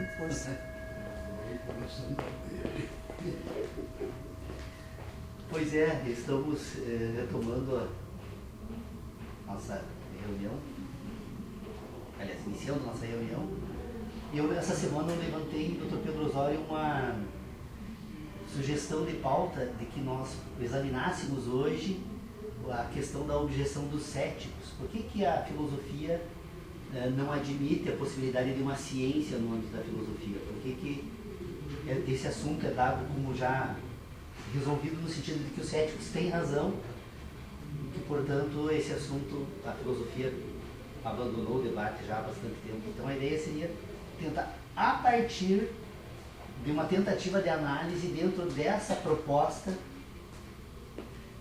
Força. Pois é, estamos retomando a nossa reunião, aliás, iniciando a nossa reunião. Essa semana eu levantei, Dr. Pedro Osório, uma sugestão de pauta de que nós examinássemos hoje a questão da objeção dos céticos. Por que a filosofia não admite a possibilidade de uma ciência no âmbito da filosofia? Por que esse assunto é dado como já resolvido no sentido de que os céticos têm razão e que, portanto, esse assunto, a filosofia abandonou o debate já há bastante tempo. Então a ideia seria tentar, a partir de uma tentativa de análise dentro dessa proposta,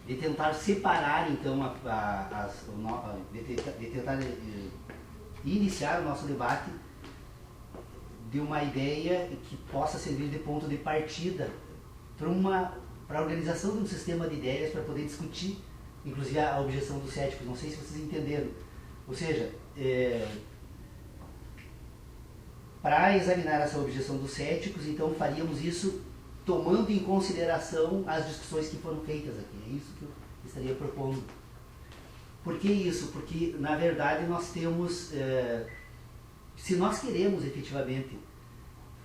de tentar separar, então, de tentar iniciar o nosso debate de uma ideia que possa servir de ponto de partida para a organização de um sistema de ideias para poder discutir, inclusive, a objeção dos céticos. Não sei se vocês entenderam. Ou seja, para examinar essa objeção dos céticos, então faríamos isso tomando em consideração as discussões que foram feitas aqui. É isso que eu estaria propondo. Por que isso? Porque, na verdade, nós temos, se nós queremos efetivamente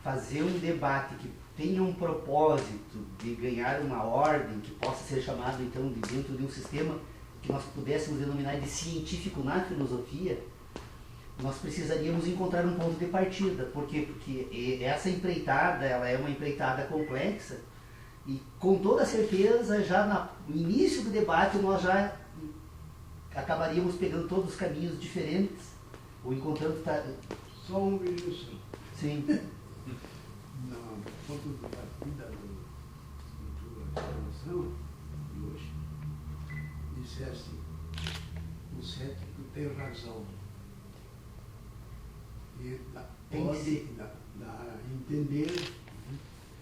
fazer um debate que tenha um propósito de ganhar uma ordem, que possa ser chamado, então, de dentro de um sistema que nós pudéssemos denominar de científico na filosofia, nós precisaríamos encontrar um ponto de partida. Por quê? Porque essa empreitada, ela é uma empreitada complexa e, com toda certeza, já no início do debate nós já acabaríamos pegando todos os caminhos diferentes ou encontrando... Só uma objeção. Sim. No ponto de partida da tua explanação de hoje, disseste, o cético tem razão. E pode dar a entender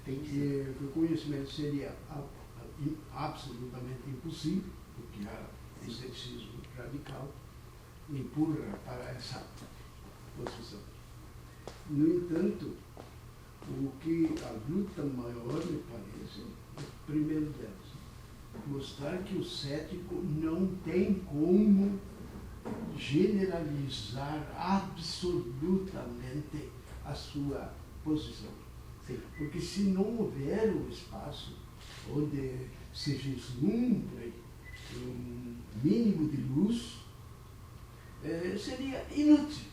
que o conhecimento seria absolutamente impossível, porque o ceticismo radical empurra para essa posição. No entanto, o que a luta maior, me parece, é o primeiro deles, mostrar que o cético não tem como generalizar absolutamente a sua posição. Sim. Porque se não houver um espaço onde se vislumbre um mínimo de luz, seria inútil.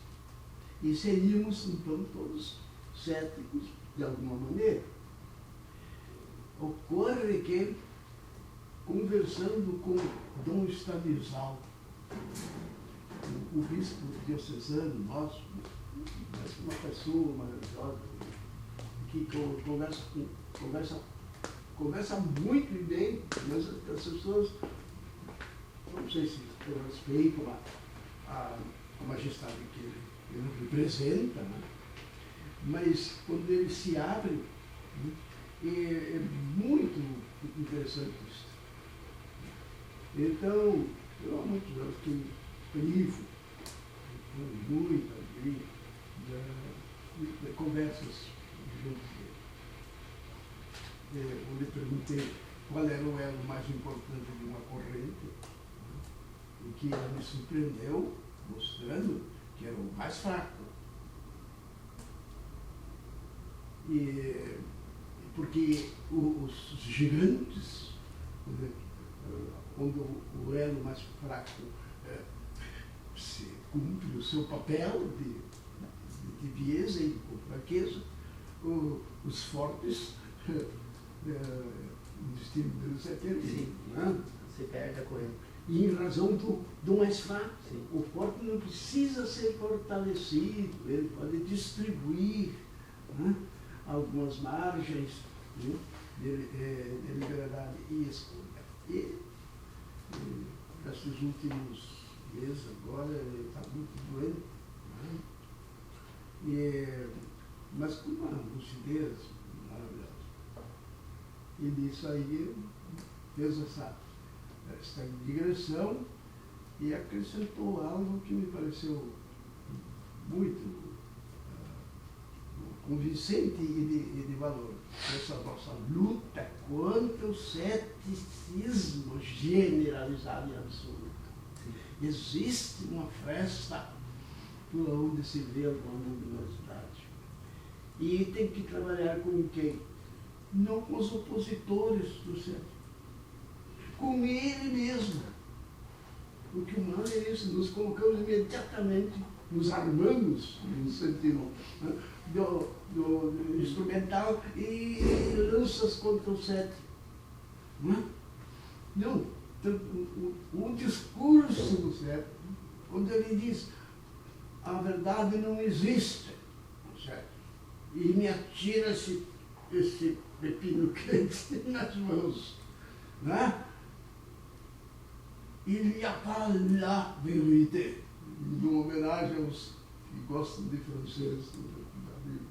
E seríamos, então, todos céticos de alguma maneira. Ocorre que, conversando com Dom Stanislau, o bispo diocesano nosso, uma pessoa maravilhosa, que conversa muito bem, mas as pessoas, não sei se por respeito à majestade que ele representa, né? Mas quando ele se abre, né, é muito interessante isso. Então, eu há muitos anos fiquei privo, muita alegria, de conversas junto dele. Eu lhe perguntei qual era o elo mais importante de uma corrente, né, e que ele me surpreendeu, mostrando que era o mais fraco. Porque os gigantes, quando o elo mais fraco se cumpre o seu papel de tibieza e de fraqueza, os fortes, o destino deles é terrível. Né? Se perde a corrente. E em razão do mais fraco. Sim. O forte não precisa ser fortalecido, ele pode distribuir, né, algumas margens, né, de liberdade e escolha. E nesses últimos meses agora ele está muito doente, né, mas com uma lucidez maravilhosa. E nisso aí fez essa digressão e acrescentou algo que me pareceu muito convincente e de valor. Essa nossa luta contra o ceticismo generalizado e absoluto. Existe uma fresta por onde se vê uma luminosidade. E tem que trabalhar com quem? Não com os opositores do cético, com ele mesmo. Porque o mal é isso, nos colocamos imediatamente, nos armamos, no sentido do instrumental, e lanças contra o cético. Não, o discurso do cético, quando ele diz a verdade não existe, certo? E me atira esse pepino quente nas mãos, né? Il n'y a pas la vérité, em homenagem aos que gostam de francês da Bíblia.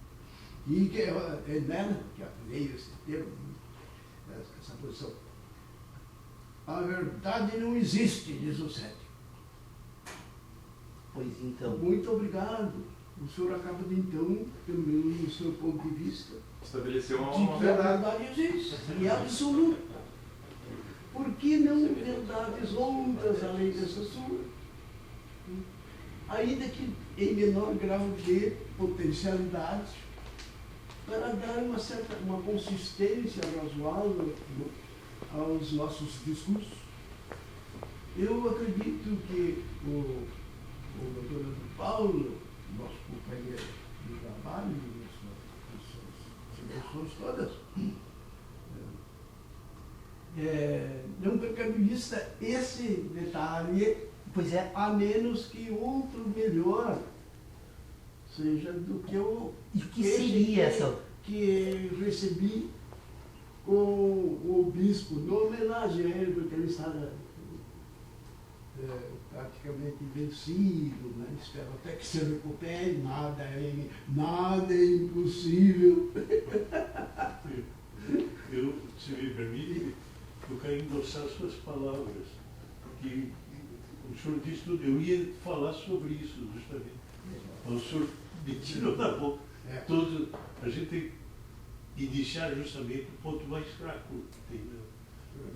E que é nela que veio esse termo, essa posição. A verdade não existe, diz o cético. Pois então. Muito obrigado. O senhor acaba de, então, também, no seu ponto de vista, estabelecer uma de que a verdade existe, e é absoluta. Por que não verdades outras além dessa sua? Ainda que em menor grau de potencialidade, para dar uma consistência razoável aos nossos discursos. Eu acredito que o doutor Paulo, nosso companheiro de trabalho, nas suas todas, não perca de vista esse detalhe, Pois é. a menos que outro melhor seja do que o E o que seria essa? que recebi com o bispo, no homenagem a ele, porque ele estava praticamente vencido, né? Espero até que se recupere, nada é impossível. Eu, se me permite, eu quero endossar suas palavras, porque o senhor disse tudo, eu ia falar sobre isso justamente. O senhor me tirou da boca. Todo, a gente tem que deixar justamente o ponto mais fraco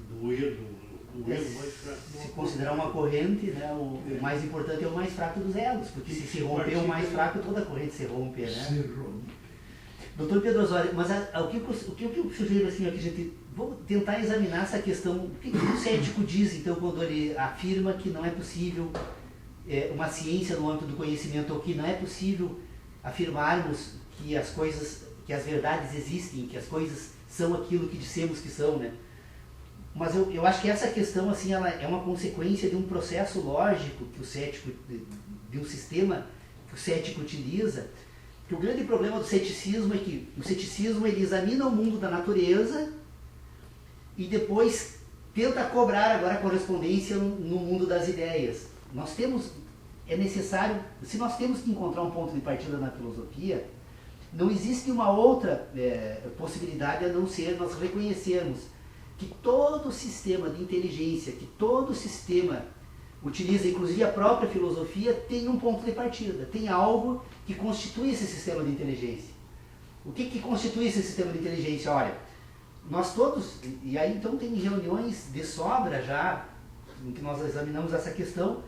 do erro mais fraco. Se considerar uma corrente, né, o mais importante é o mais fraco dos elos, porque se romper o mais fraco, toda a corrente se rompe, né? Se rompe. Doutor Pedro Osório, mas o que eu sugiro assim, aqui, gente, vamos tentar examinar essa questão. O que o cético diz, então, quando ele afirma que não é possível uma ciência no âmbito do conhecimento, ou que não é possível afirmarmos que as coisas, que as verdades existem, que as coisas são aquilo que dissemos que são, né? Mas eu acho que essa questão, assim, ela é uma consequência de um processo lógico que o cético, de um sistema que o cético utiliza. Que o grande problema do ceticismo é que o ceticismo ele examina o mundo da natureza e depois tenta cobrar agora a correspondência no mundo das ideias. É necessário, se nós temos que encontrar um ponto de partida na filosofia, não existe uma outra possibilidade a não ser nós reconhecermos que todo sistema de inteligência, que todo sistema utiliza, inclusive a própria filosofia, tem um ponto de partida, tem algo que constitui esse sistema de inteligência. O que constitui esse sistema de inteligência? Olha, nós todos, e aí então tem reuniões de sobra já, em que nós examinamos essa questão,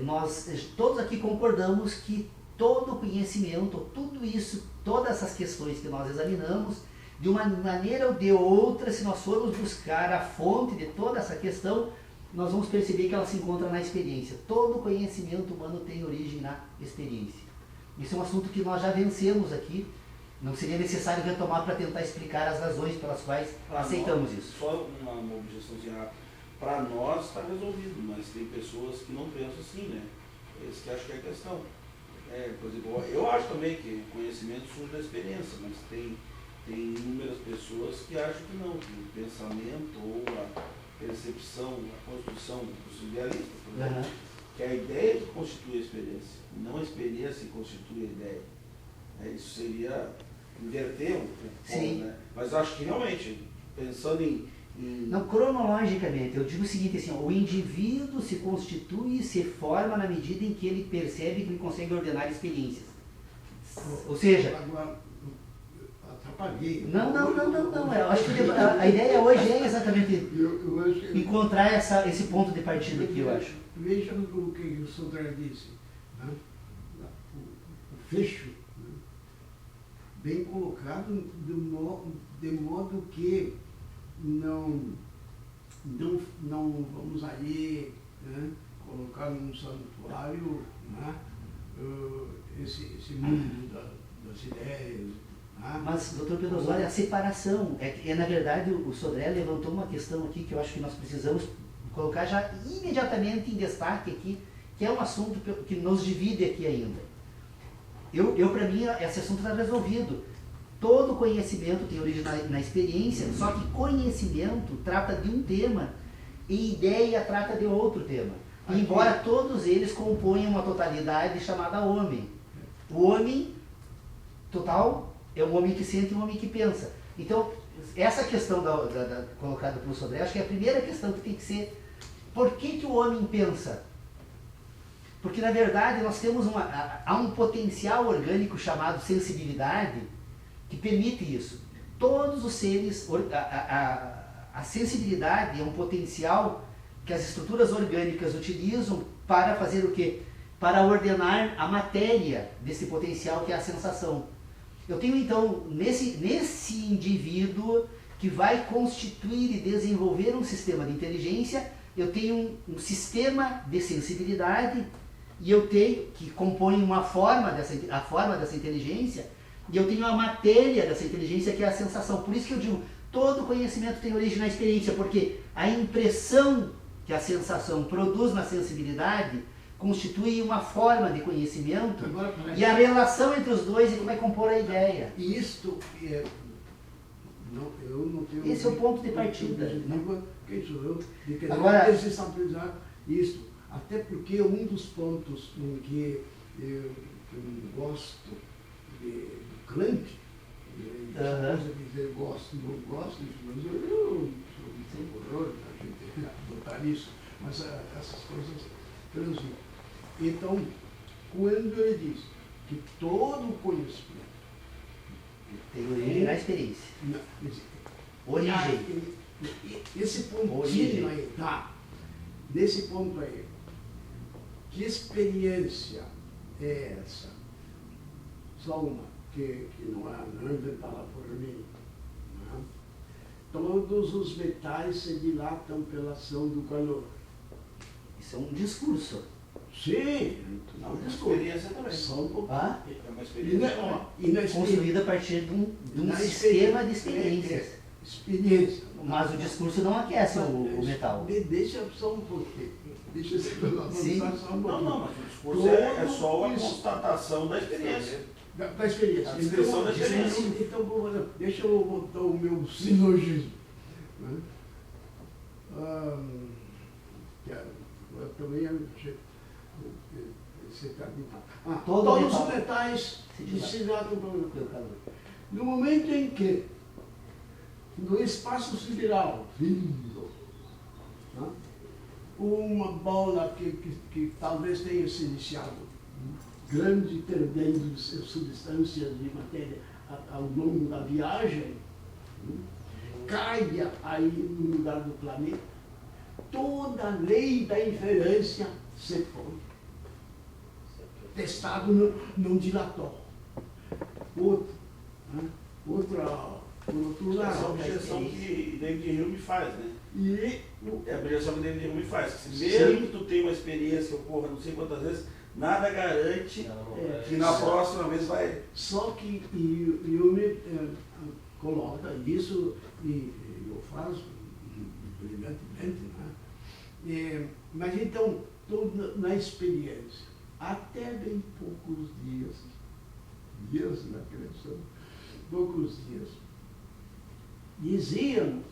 nós todos aqui concordamos que todo conhecimento, tudo isso, todas essas questões que nós examinamos, de uma maneira ou de outra, se nós formos buscar a fonte de toda essa questão, nós vamos perceber que ela se encontra na experiência. Todo conhecimento humano tem origem na experiência. Isso é um assunto que nós já vencemos aqui. Não seria necessário retomar para tentar explicar as razões pelas quais aceitamos isso. Só uma objeçãozinha. Para nós está resolvido, mas tem pessoas que não pensam assim, né? Esse que acho que é a questão. Por exemplo, eu acho também que conhecimento surge da experiência, mas tem inúmeras pessoas que acham que não, que o pensamento ou a percepção, a construção do surrealista, por exemplo, que é a ideia que constitui a experiência, não a experiência que constitui a ideia. Isso seria inverter um pouco, né? Mas acho que realmente, pensando em... Não, cronologicamente, eu digo o seguinte, assim, o indivíduo se constitui e se forma na medida em que ele percebe que ele consegue ordenar experiências. Ou seja, Agora, atrapalhei. não. Eu acho que a ideia hoje é exatamente Eu acho que... encontrar esse ponto de partida aqui, eu acho. Veja o que o Sodré disse. Né? O fecho, né? Bem colocado de modo que não vamos aí, né, colocar num santuário, né, esse mundo das ideias. Né? Mas, doutor Pedro Osório, a separação, na verdade o Sodré levantou uma questão aqui que eu acho que nós precisamos colocar já imediatamente em destaque aqui, que é um assunto que nos divide aqui ainda. Para mim, esse assunto está resolvido. Todo conhecimento tem origem na experiência, só que conhecimento trata de um tema e ideia trata de outro tema. Aqui. Embora todos eles componham uma totalidade chamada homem. O homem total é um homem que sente e um homem que pensa. Então, essa questão colocada pelo Sodré, acho que é a primeira questão que tem que ser: por que o homem pensa? Porque, na verdade, nós temos há um potencial orgânico chamado sensibilidade que permite isso. Todos os seres, a sensibilidade é um potencial que as estruturas orgânicas utilizam para fazer o quê? Para ordenar a matéria desse potencial que é a sensação. Eu tenho então, nesse indivíduo que vai constituir e desenvolver um sistema de inteligência, eu tenho um sistema de sensibilidade e eu tenho, que compõe a forma dessa inteligência, e eu tenho a matéria dessa inteligência, que é a sensação. Por isso que eu digo, todo conhecimento tem origem na experiência, porque a impressão que a sensação produz na sensibilidade constitui uma forma de conhecimento. Agora, e a relação entre os dois é que vai compor a ideia. E isto é... eu não tenho... Esse é o ponto de partida. Quem sou eu de querer agora, desestabilizar isto? Até porque um dos pontos em que eu gosto de Kant, coisa de dizer gosto, não gosto, mas eu sou um horror a gente adotar isso, mas essas coisas transitam. Então, quando ele diz que todo conhecimento tem origem na experiência. Origem. Esse pontinho aí, tá? Nesse ponto aí, que experiência é essa? Só uma, que não é inventada por mim. Né? Todos os metais se dilatam pela ação do calor. Isso é um discurso. Sim, é uma experiência também. É uma experiência construída a partir de um sistema de experiências. Experiência. Mas o discurso não aquece o metal. Deixa só um pouquinho. Deixa eu avançar só um pouquinho. Não, mas o discurso é só uma constatação da experiência. Da experiência. A descrição da experiência. Então, deixa eu botar o meu silogismo. Né? Eu também todos os metais se dilatam pelo calor. No momento em que, no espaço sideral, uma bola que talvez tenha se iniciado grande perdendo de substâncias de matéria ao longo da viagem, caia aí no lugar do planeta, toda a lei da inferência se põe. Testado num dilatório. Por outro lado. Essa é a objeção que David Hume faz, né? É a objeção que David Hume faz. Que mesmo que tu tenha uma experiência que ocorra não sei quantas vezes, nada garante que na próxima vez vai... Só que Hume coloca isso, e eu faço brilhantemente, né? Mas então, na experiência, até bem poucos dias na criação, poucos dias, dizíamos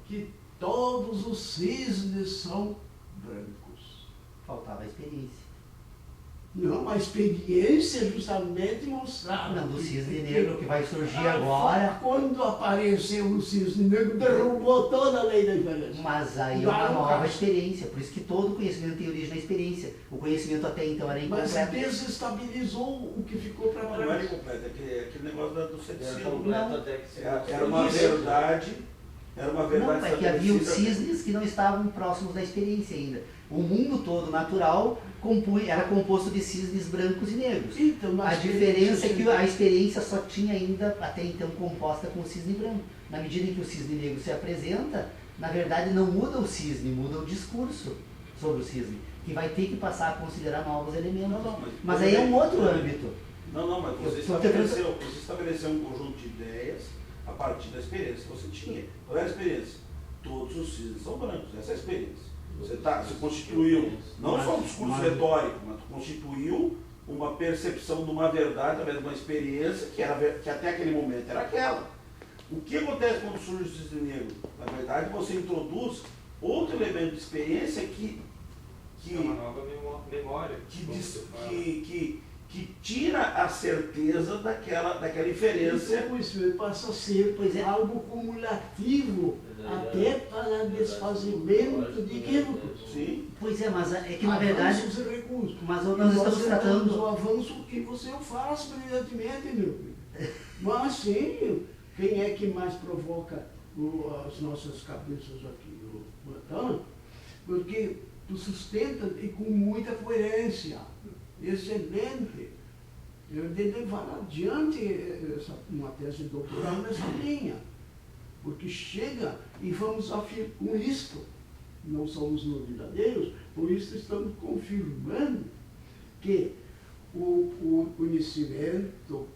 que todos os cisnes são brancos. Faltava a experiência. Não, a experiência justamente mostrava. Não, do cisne negro que vai surgir agora. Quando apareceu o cisne negro, derrubou toda a lei da inferência. Mas aí é uma nova experiência, por isso que todo conhecimento tem origem na experiência. O conhecimento até então era Mas incompleto. desestabilizou o que ficou para Não era trás. incompleto, é aquele negócio do ceticismo. Não. Era uma verdade. Era uma verdade. Não, é que havia estabelecida. cisnes que não estavam próximos da experiência ainda. O mundo todo natural era composto de cisnes brancos e negros. Então, A diferença é que a experiência só tinha ainda, até então, composta com o cisne branco. Na medida em que o cisne negro se apresenta, na verdade não muda o cisne, muda o discurso sobre o cisne, que vai ter que passar a considerar novos elementos. Não, mas aí é um outro âmbito. Não, mas você estabeleceu um conjunto de ideias a partir da experiência que você tinha. Qual era a experiência? Todos os cisnes são brancos, essa é a experiência. Você constituiu, não só um discurso retórico, mas constituiu uma percepção de uma verdade através de uma experiência que até aquele momento era aquela. O que acontece quando surge o cisne negro? Na verdade, você introduz outro elemento de experiência que é uma nova memória. Que tira a certeza daquela inferência. Então, isso passa a ser algo cumulativo, até para desfazimento de equívocos. Sim. Pois é, mas é que na verdade. Avanços e recursos. Mas nós estamos tratando. O avanço que você faz brilhantemente, meu filho. Mas sim, quem é que mais provoca as nossas cabeças aqui? O Antônio? Porque tu sustenta e com muita coerência. Excelente. Eu devo levar adiante uma tese doutoral nessa linha. Porque chega e vamos afirmar com isto. Não somos novidadeiros, por isso estamos confirmando que o conhecimento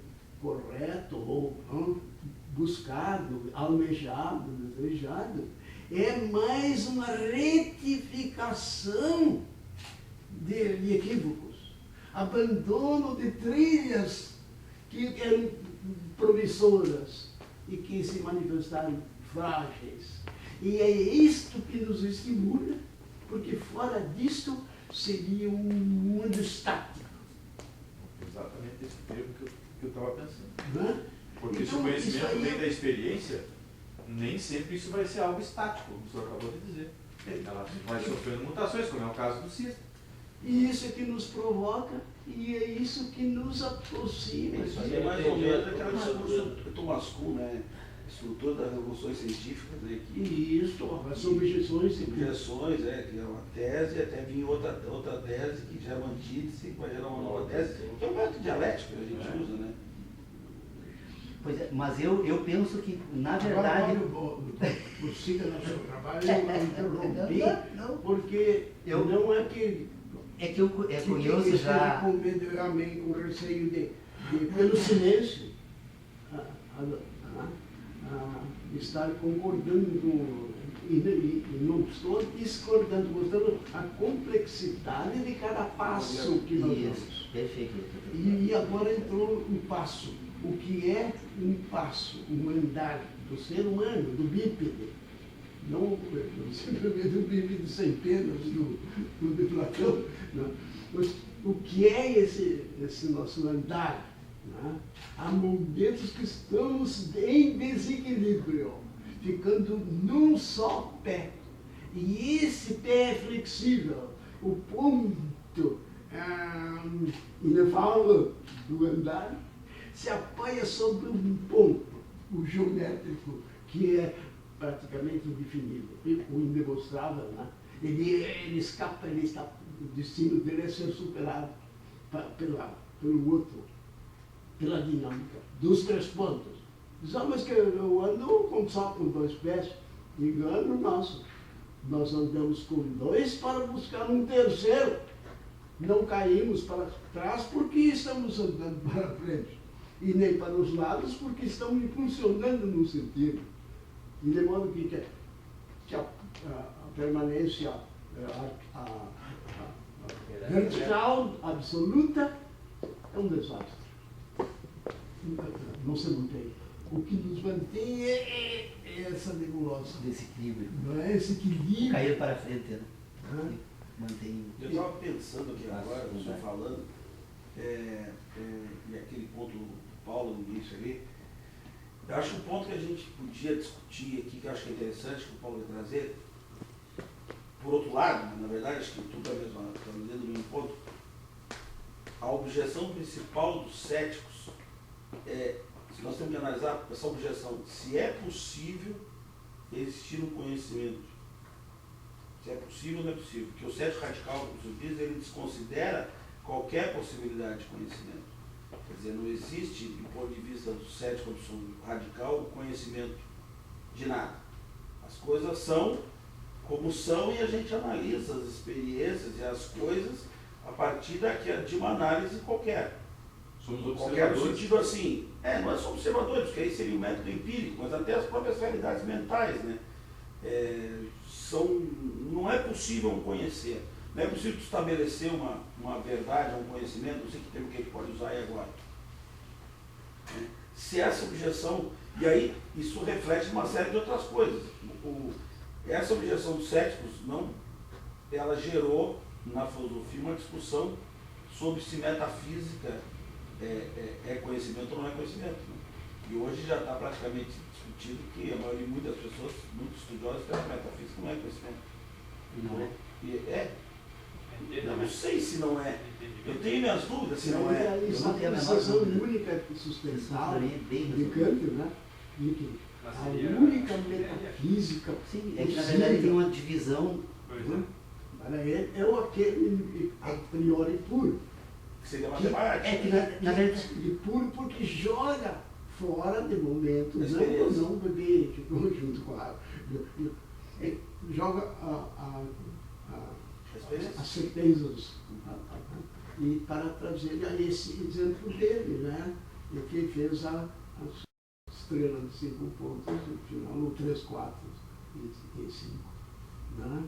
correto ou buscado, almejado, desejado, é mais uma retificação de equívocos. Abandono de trilhas que eram promissoras e que se manifestaram frágeis. E é isto que nos estimula, porque fora disto seria um mundo estático. Exatamente esse termo que eu estava pensando. Né? Porque Então, se o conhecimento isso aí vem da experiência, nem sempre isso vai ser algo estático, como o senhor acabou de dizer. Ela vai sofrendo mutações, como é o caso do cisne. E isso é que nos provoca e é isso que nos aproxima. Isso aí é mais ou menos aquela discussão do Thomas Kuhn, né? Estrutura das revoluções científicas, né? E isso, as objeções. Objeções, que é uma tese, até vir outra tese que gera uma antítese, que vai gerar uma nova tese, que é um método dialético que a gente usa, né? Pois é, mas eu penso que, na verdade. Agora, prossiga no seu trabalho, eu interrompi, Não. porque não é que. É que eu conheço já. Com receio pelo silêncio, estar concordando e não estou discordando, mostrando a complexidade de cada passo que nós damos. Isso, perfeito. E agora entrou um passo. O que é um passo, um andar do ser humano, do bípede? Não simplesmente do bípede sem penas, do de Platão. Não. Mas o que é esse nosso andar? Não? Há momentos que estamos em desequilíbrio, ficando num só pé. E esse pé é flexível. O ponto inevável do andar se apoia sobre um ponto, o geométrico, que é praticamente indefinível, o indemonstrável, né? Ele escapa, o destino dele é ser superado pelo outro, pela dinâmica dos três pontos. Diz, mas que eu ando só com dois pés, engano nosso. Nós andamos com dois para buscar um terceiro. Não caímos para trás porque estamos andando para frente. E nem para os lados porque estão funcionando no sentido. E de modo que a permanência vertical, absoluta, é um desastre. Não se mantém. O que nos mantém é essa nebulosa. Desse equilíbrio. Não é esse equilíbrio. Cair para frente, né? Mantém. Eu estava pensando aqui agora, você falando, e aquele ponto do Paulo no início ali, eu acho que o ponto que a gente podia discutir aqui, que eu acho que é interessante, que o Paulo vai trazer, por outro lado, na verdade, acho que tudo é mesmo, dentro do mesmo ponto, a objeção principal dos céticos é, se nós temos que analisar essa objeção, se é possível existir um conhecimento, se é possível ou não é possível, porque o cético radical, como você diz, ele desconsidera qualquer possibilidade de conhecimento. Quer dizer, não existe, do ponto de vista do cético radical, o conhecimento de nada. As coisas são como são e a gente analisa as experiências e as coisas a partir de uma análise qualquer. Somos Qualquer no observadores. sentido assim, não é só observadores, porque aí seria um método empírico, mas até as próprias realidades mentais, né? Não é possível conhecer, não é possível estabelecer uma verdade, um conhecimento, não sei que termo que a gente pode usar aí agora. Se essa objeção, e aí isso reflete uma série de outras coisas. Essa objeção dos céticos, ela gerou na filosofia uma discussão sobre se metafísica é conhecimento ou não é conhecimento. Né? E hoje já está praticamente discutido que a maioria, muitas pessoas, muitos estudiosos, que a metafísica não é conhecimento. Não é? Eu não sei se não é. Eu tenho minhas dúvidas se não é. Eu não tenho a menor sensação dúvida. única sustentável Isso é bem de resolvido. Kant, né? De que a única metafísica Sim, é que na verdade tem uma divisão. é o aquele a priori puro. Que seria matemática. É que na verdade. E puro porque joga fora de momento, Experiência. não beber junto com a água. Joga Experiência. as certezas e para trazer esse exemplo dele, né? E que fez a estrela de 5 pontos, no final, no 3, 4 e 5, né?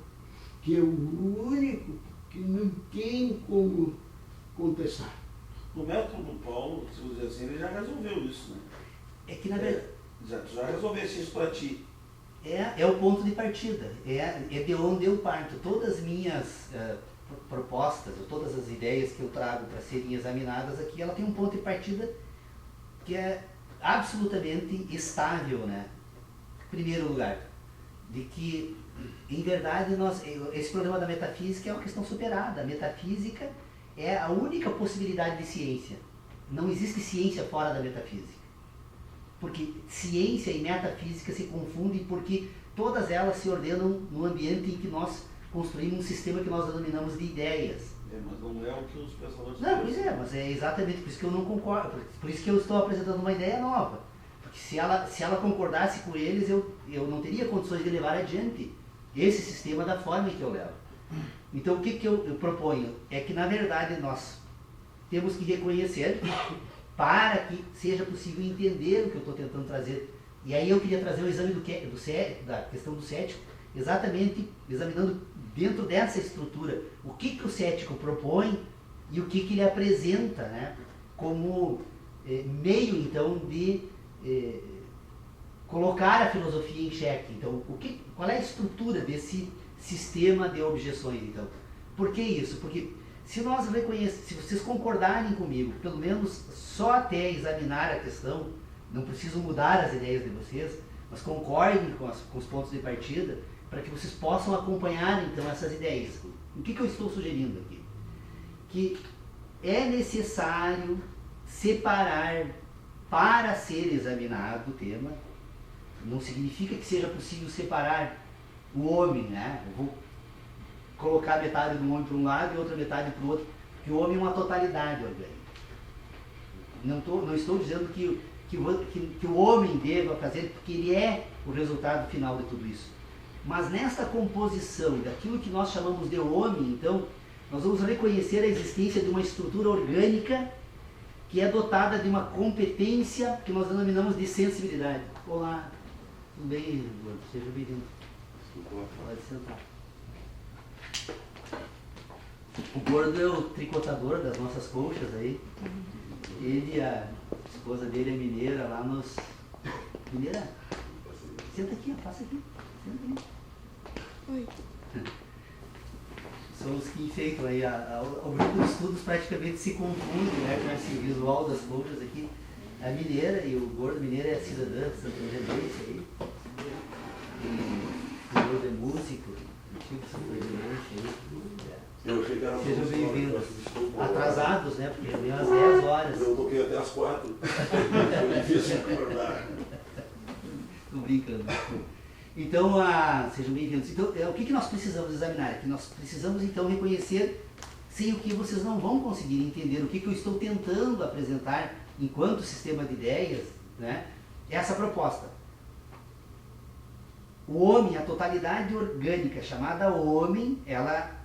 Que é o único que não tem como contestar. No método do Paulo, se você dizer assim, ele já resolveu isso, né? É que na verdade. Já resolvesse isso para ti. É o ponto de partida, é de onde eu parto. Todas as minhas propostas, ou todas as ideias que eu trago para serem examinadas aqui, ela tem um ponto de partida que é absolutamente estável, né? Em primeiro lugar, de que, em verdade, esse problema da metafísica é uma questão superada. A metafísica é a única possibilidade de ciência. Não existe ciência fora da metafísica. Porque ciência e metafísica se confundem porque todas elas se ordenam no ambiente em que nós construímos um sistema que nós denominamos de ideias. Mas não é o que os pensadores Não, pois é, mas é exatamente por isso que eu não concordo, por isso que eu estou apresentando uma ideia nova. Porque se ela concordasse com eles, eu não teria condições de levar adiante esse sistema da forma em que eu levo. Então o que eu proponho é que, na verdade, nós temos que reconhecer para que seja possível entender o que eu estou tentando trazer. E aí eu queria trazer o exame da questão do cético, exatamente examinando dentro dessa estrutura o que o cético propõe e o que ele apresenta, né, como meio, então, de colocar a filosofia em xeque. Então, qual é a estrutura desse sistema de objeções, então? Por que isso? Porque se vocês concordarem comigo, pelo menos só até examinar a questão, não preciso mudar as ideias de vocês, mas concordem com os pontos de partida, para que vocês possam acompanhar, então, essas ideias. O que eu estou sugerindo aqui? Que é necessário separar, para ser examinado o tema, não significa que seja possível separar o homem, né? Eu vou colocar metade do homem para um lado e outra metade para o outro, porque o homem é uma totalidade orgânica. Não estou dizendo que o homem deva fazer, porque ele é o resultado final de tudo isso. Mas nesta composição daquilo que nós chamamos de homem, então, nós vamos reconhecer a existência de uma estrutura orgânica que é dotada de uma competência que nós denominamos de sensibilidade. Olá, tudo bem, Eduardo? Seja bem-vindo. Pode sentar. O Gordo é o tricotador das nossas colchas aí. Ele e a esposa dele é mineira lá nos... Mineira? Senta aqui, passa aqui. Senta aqui. Oi. são os que enfeitam aí. O grupo de estudos praticamente se confunde, né, com esse visual das lojas aqui. A mineira e o gordo mineiro é a cidadã santangerense aí. E o gordo é músico, o tipo santangerense aí. Sejam bem-vindos. Atrasados, né? Porque já veio às 10 horas. Eu toquei até às 4. Foi difícil acordar. Tô brincando. Então, sejam bem-vindos. Então, o que nós precisamos examinar aqui? Nós precisamos, então, reconhecer sem o que vocês não vão conseguir entender, o que eu estou tentando apresentar enquanto sistema de ideias, né? Essa proposta. O homem, a totalidade orgânica chamada homem, ela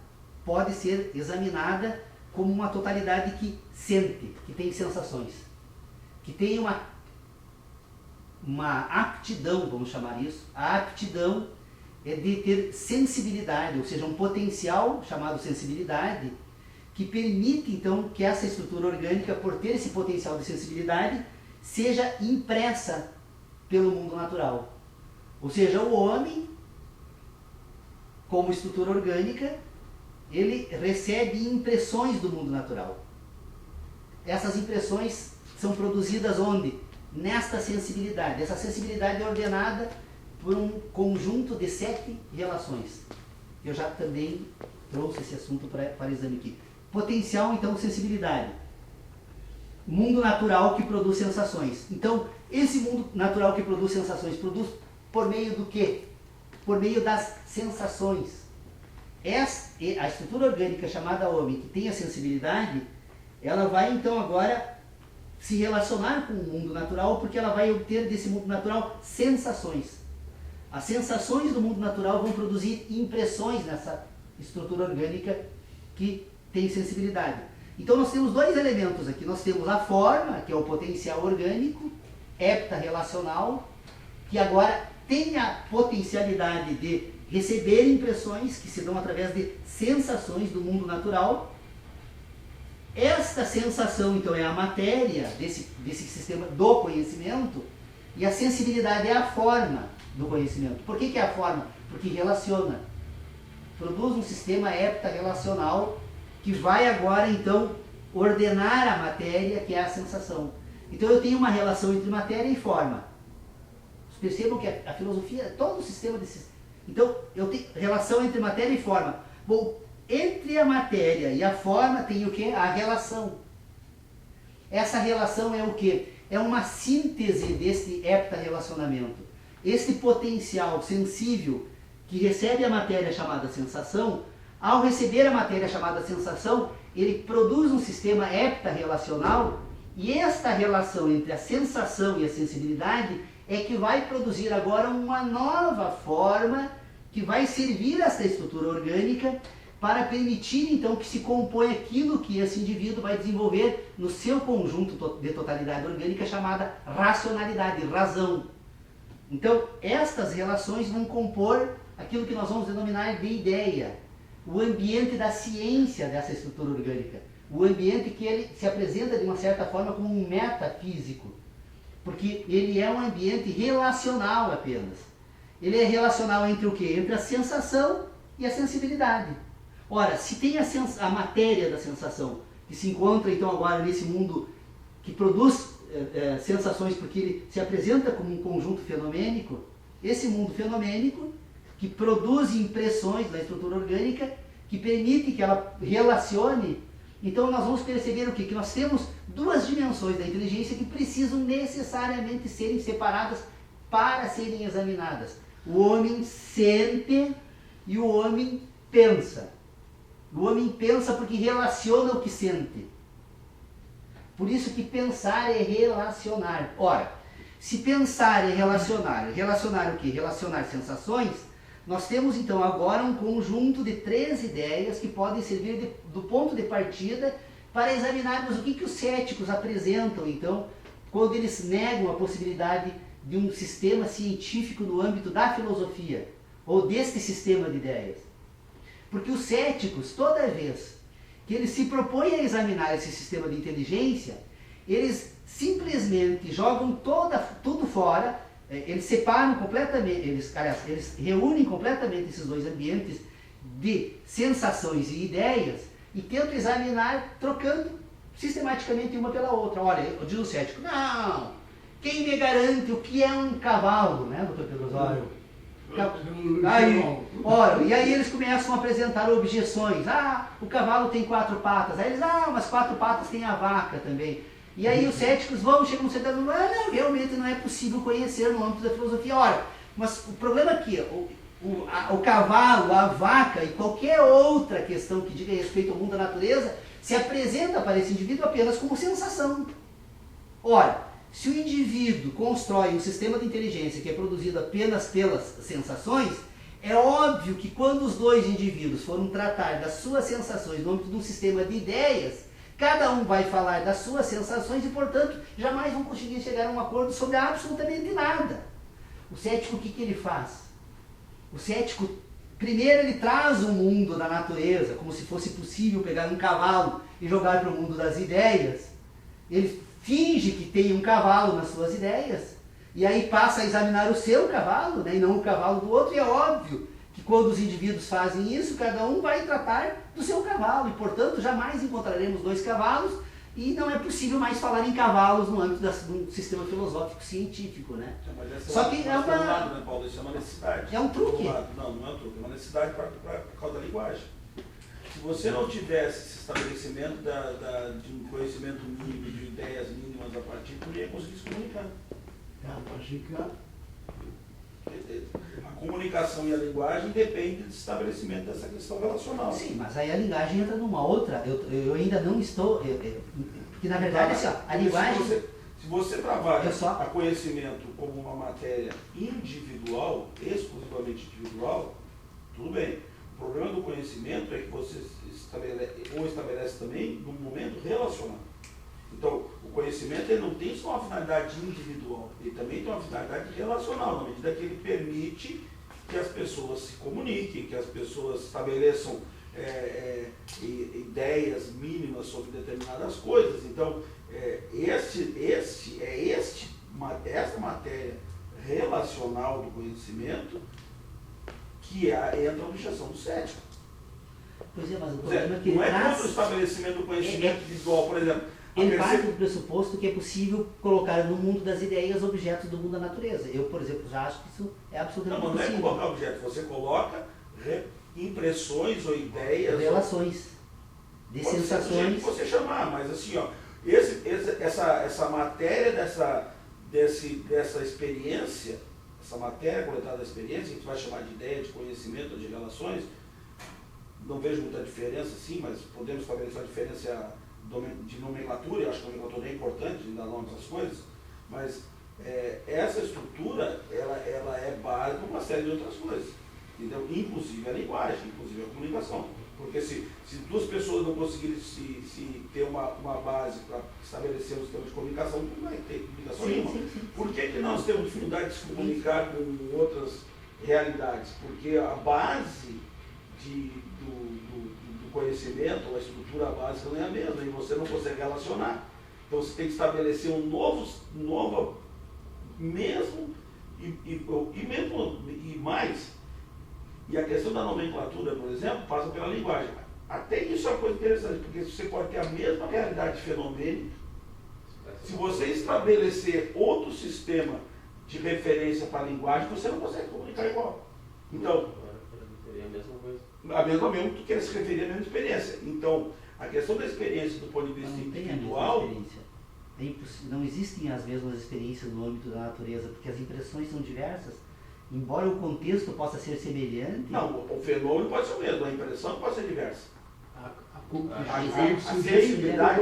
pode ser examinada como uma totalidade que sente, que tem sensações, que tem uma aptidão, vamos chamar isso. A aptidão é de ter sensibilidade, ou seja, um potencial chamado sensibilidade, que permite então que essa estrutura orgânica, por ter esse potencial de sensibilidade, seja impressa pelo mundo natural. Ou seja, o homem, como estrutura orgânica, ele recebe impressões do mundo natural. Essas impressões são produzidas onde? Nesta sensibilidade. Essa sensibilidade é ordenada por um conjunto de 7 relações. Eu já também trouxe esse assunto para exame aqui. Potencial, então, sensibilidade. Mundo natural que produz sensações. Então, esse mundo natural que produz sensações, produz por meio do quê? Por meio das sensações. A estrutura orgânica chamada homem, que tem a sensibilidade, ela vai então agora se relacionar com o mundo natural, porque ela vai obter desse mundo natural sensações. As sensações do mundo natural vão produzir impressões nessa estrutura orgânica que tem sensibilidade. Então nós temos 2 elementos aqui. Nós temos a forma, que é o potencial orgânico, heptarrelacional, que agora tem a potencialidade de receber impressões que se dão através de sensações do mundo natural. Esta sensação, então, é a matéria desse sistema do conhecimento, e a sensibilidade é a forma do conhecimento. Por que é a forma? Porque relaciona. Produz um sistema heptarrelacional que vai agora, então, ordenar a matéria, que é a sensação. Então eu tenho uma relação entre matéria e forma. Vocês percebam que a filosofia, todo o sistema desses... Então, eu tenho relação entre matéria e forma. Bom, entre a matéria e a forma tem o quê? A relação. Essa relação é o quê? É uma síntese desse heptarrelacionamento. Este potencial sensível que recebe a matéria chamada sensação, ao receber a matéria chamada sensação, ele produz um sistema heptarrelacional, e esta relação entre a sensação e a sensibilidade é que vai produzir agora uma nova forma que vai servir essa estrutura orgânica para permitir então que se compõe aquilo que esse indivíduo vai desenvolver no seu conjunto de totalidade orgânica chamada racionalidade, razão. Então, estas relações vão compor aquilo que nós vamos denominar de ideia, o ambiente da ciência dessa estrutura orgânica, o ambiente que ele se apresenta de uma certa forma como um metafísico, porque ele é um ambiente relacional apenas. Ele é relacional entre o quê? Entre a sensação e a sensibilidade. Ora, se tem a matéria da sensação, que se encontra então agora nesse mundo que produz sensações porque ele se apresenta como um conjunto fenomênico, esse mundo fenomênico que produz impressões na estrutura orgânica, que permite que ela relacione, então nós vamos perceber o quê? Que nós temos 2 dimensões da inteligência que precisam necessariamente serem separadas para serem examinadas. O homem sente e o homem pensa. O homem pensa porque relaciona o que sente. Por isso que pensar é relacionar. Ora, se pensar é relacionar o quê? Relacionar sensações, nós temos então agora um conjunto de 3 ideias que podem servir do ponto de partida para examinarmos o que os céticos apresentam, então, quando eles negam a possibilidade de um sistema científico no âmbito da filosofia, ou deste sistema de ideias. Porque os céticos, toda vez que eles se propõem a examinar esse sistema de inteligência, eles simplesmente jogam tudo fora, eles separam completamente, eles reúnem completamente esses 2 ambientes de sensações e ideias e tento examinar trocando sistematicamente uma pela outra. Olha, diz o cético, não, quem me garante o que é um cavalo, né, doutor Pedro Osório? Aí, olha, e aí eles começam a apresentar objeções. Ah, o cavalo tem 4 patas. Aí eles, mas 4 patas tem a vaca também. E aí os céticos chegam sentando, não, realmente não é possível conhecer no âmbito da filosofia. Olha, mas o problema aqui, o cavalo, a vaca e qualquer outra questão que diga respeito ao mundo da natureza se apresenta para esse indivíduo apenas como sensação. Ora, se o indivíduo constrói um sistema de inteligência que é produzido apenas pelas sensações, é óbvio que quando os dois indivíduos foram tratar das suas sensações no âmbito de um sistema de ideias, cada um vai falar das suas sensações e, portanto, jamais vão conseguir chegar a um acordo sobre absolutamente nada. O cético, o que ele faz? O cético, primeiro, ele traz o mundo da natureza, como se fosse possível pegar um cavalo e jogar para o mundo das ideias. Ele finge que tem um cavalo nas suas ideias, e aí passa a examinar o seu cavalo, né, e não o cavalo do outro, e é óbvio que quando os indivíduos fazem isso, cada um vai tratar do seu cavalo, e portanto jamais encontraremos 2 cavalos, e não é possível mais falar em cavalos no âmbito do sistema filosófico científico, né? Só que é uma... lado, né, Paulo? Isso é uma necessidade. É um truque. Não, não é um truque, é uma necessidade por causa da linguagem. Se você não tivesse esse estabelecimento de um conhecimento mínimo, de ideias mínimas a partir, tu não ia conseguir se comunicar. A comunicação e a linguagem dependem do estabelecimento dessa questão relacional. Sim, mas aí a linguagem entra numa outra, eu ainda não estou, porque na verdade assim, a linguagem... Se você trabalha a conhecimento como uma matéria individual, exclusivamente individual, tudo bem. O problema do conhecimento é que você estabelece também num momento relacional. Então, o conhecimento ele não tem só uma finalidade individual, ele também tem uma finalidade relacional, na medida que ele permite que as pessoas se comuniquem, que as pessoas estabeleçam ideias mínimas sobre determinadas coisas. Então, esta matéria relacional do conhecimento que entra a objeção do cético. Pois é, mas o problema é que não é contra o estabelecimento do conhecimento individual, por exemplo. Ele parte do pressuposto que é possível colocar no mundo das ideias objetos do mundo da natureza. Eu, por exemplo, já acho que isso é absolutamente possível. Não é colocar objetos, você coloca impressões ou ideias. Relações de sensações. Que você chamar, mas assim, ó, essa matéria dessa experiência, essa matéria coletada da experiência, que a gente vai chamar de ideia, de conhecimento, de relações, não vejo muita diferença, sim, mas podemos estabelecer uma diferença de nomenclatura. Eu acho que a nomenclatura é importante, de dar nome às coisas, mas essa estrutura, ela é base para uma série de outras coisas, entendeu? Inclusive a linguagem, inclusive a comunicação. Porque se 2 pessoas não conseguirem se ter uma base para estabelecer um sistema de comunicação, não vai ter comunicação nenhuma. Por que nós temos dificuldade de se comunicar com outras realidades? Porque a base do conhecimento, a estrutura básica não é a mesma, e você não consegue relacionar. Então você tem que estabelecer um novo mesmo e mais. E a questão da nomenclatura, por exemplo, passa pela linguagem. Até isso é uma coisa interessante, porque você pode ter a mesma realidade fenomênica. Se você estabelecer outro sistema de referência para a linguagem, você não consegue comunicar igual. Então, a mesma que tu quer se referir à mesma experiência. Então, a questão da experiência do ponto de vista individual... Não existem as mesmas experiências no âmbito da natureza, porque as impressões são diversas. Embora o contexto possa ser semelhante... Não, o fenômeno pode ser o mesmo, a impressão pode ser diversa. A sensibilidade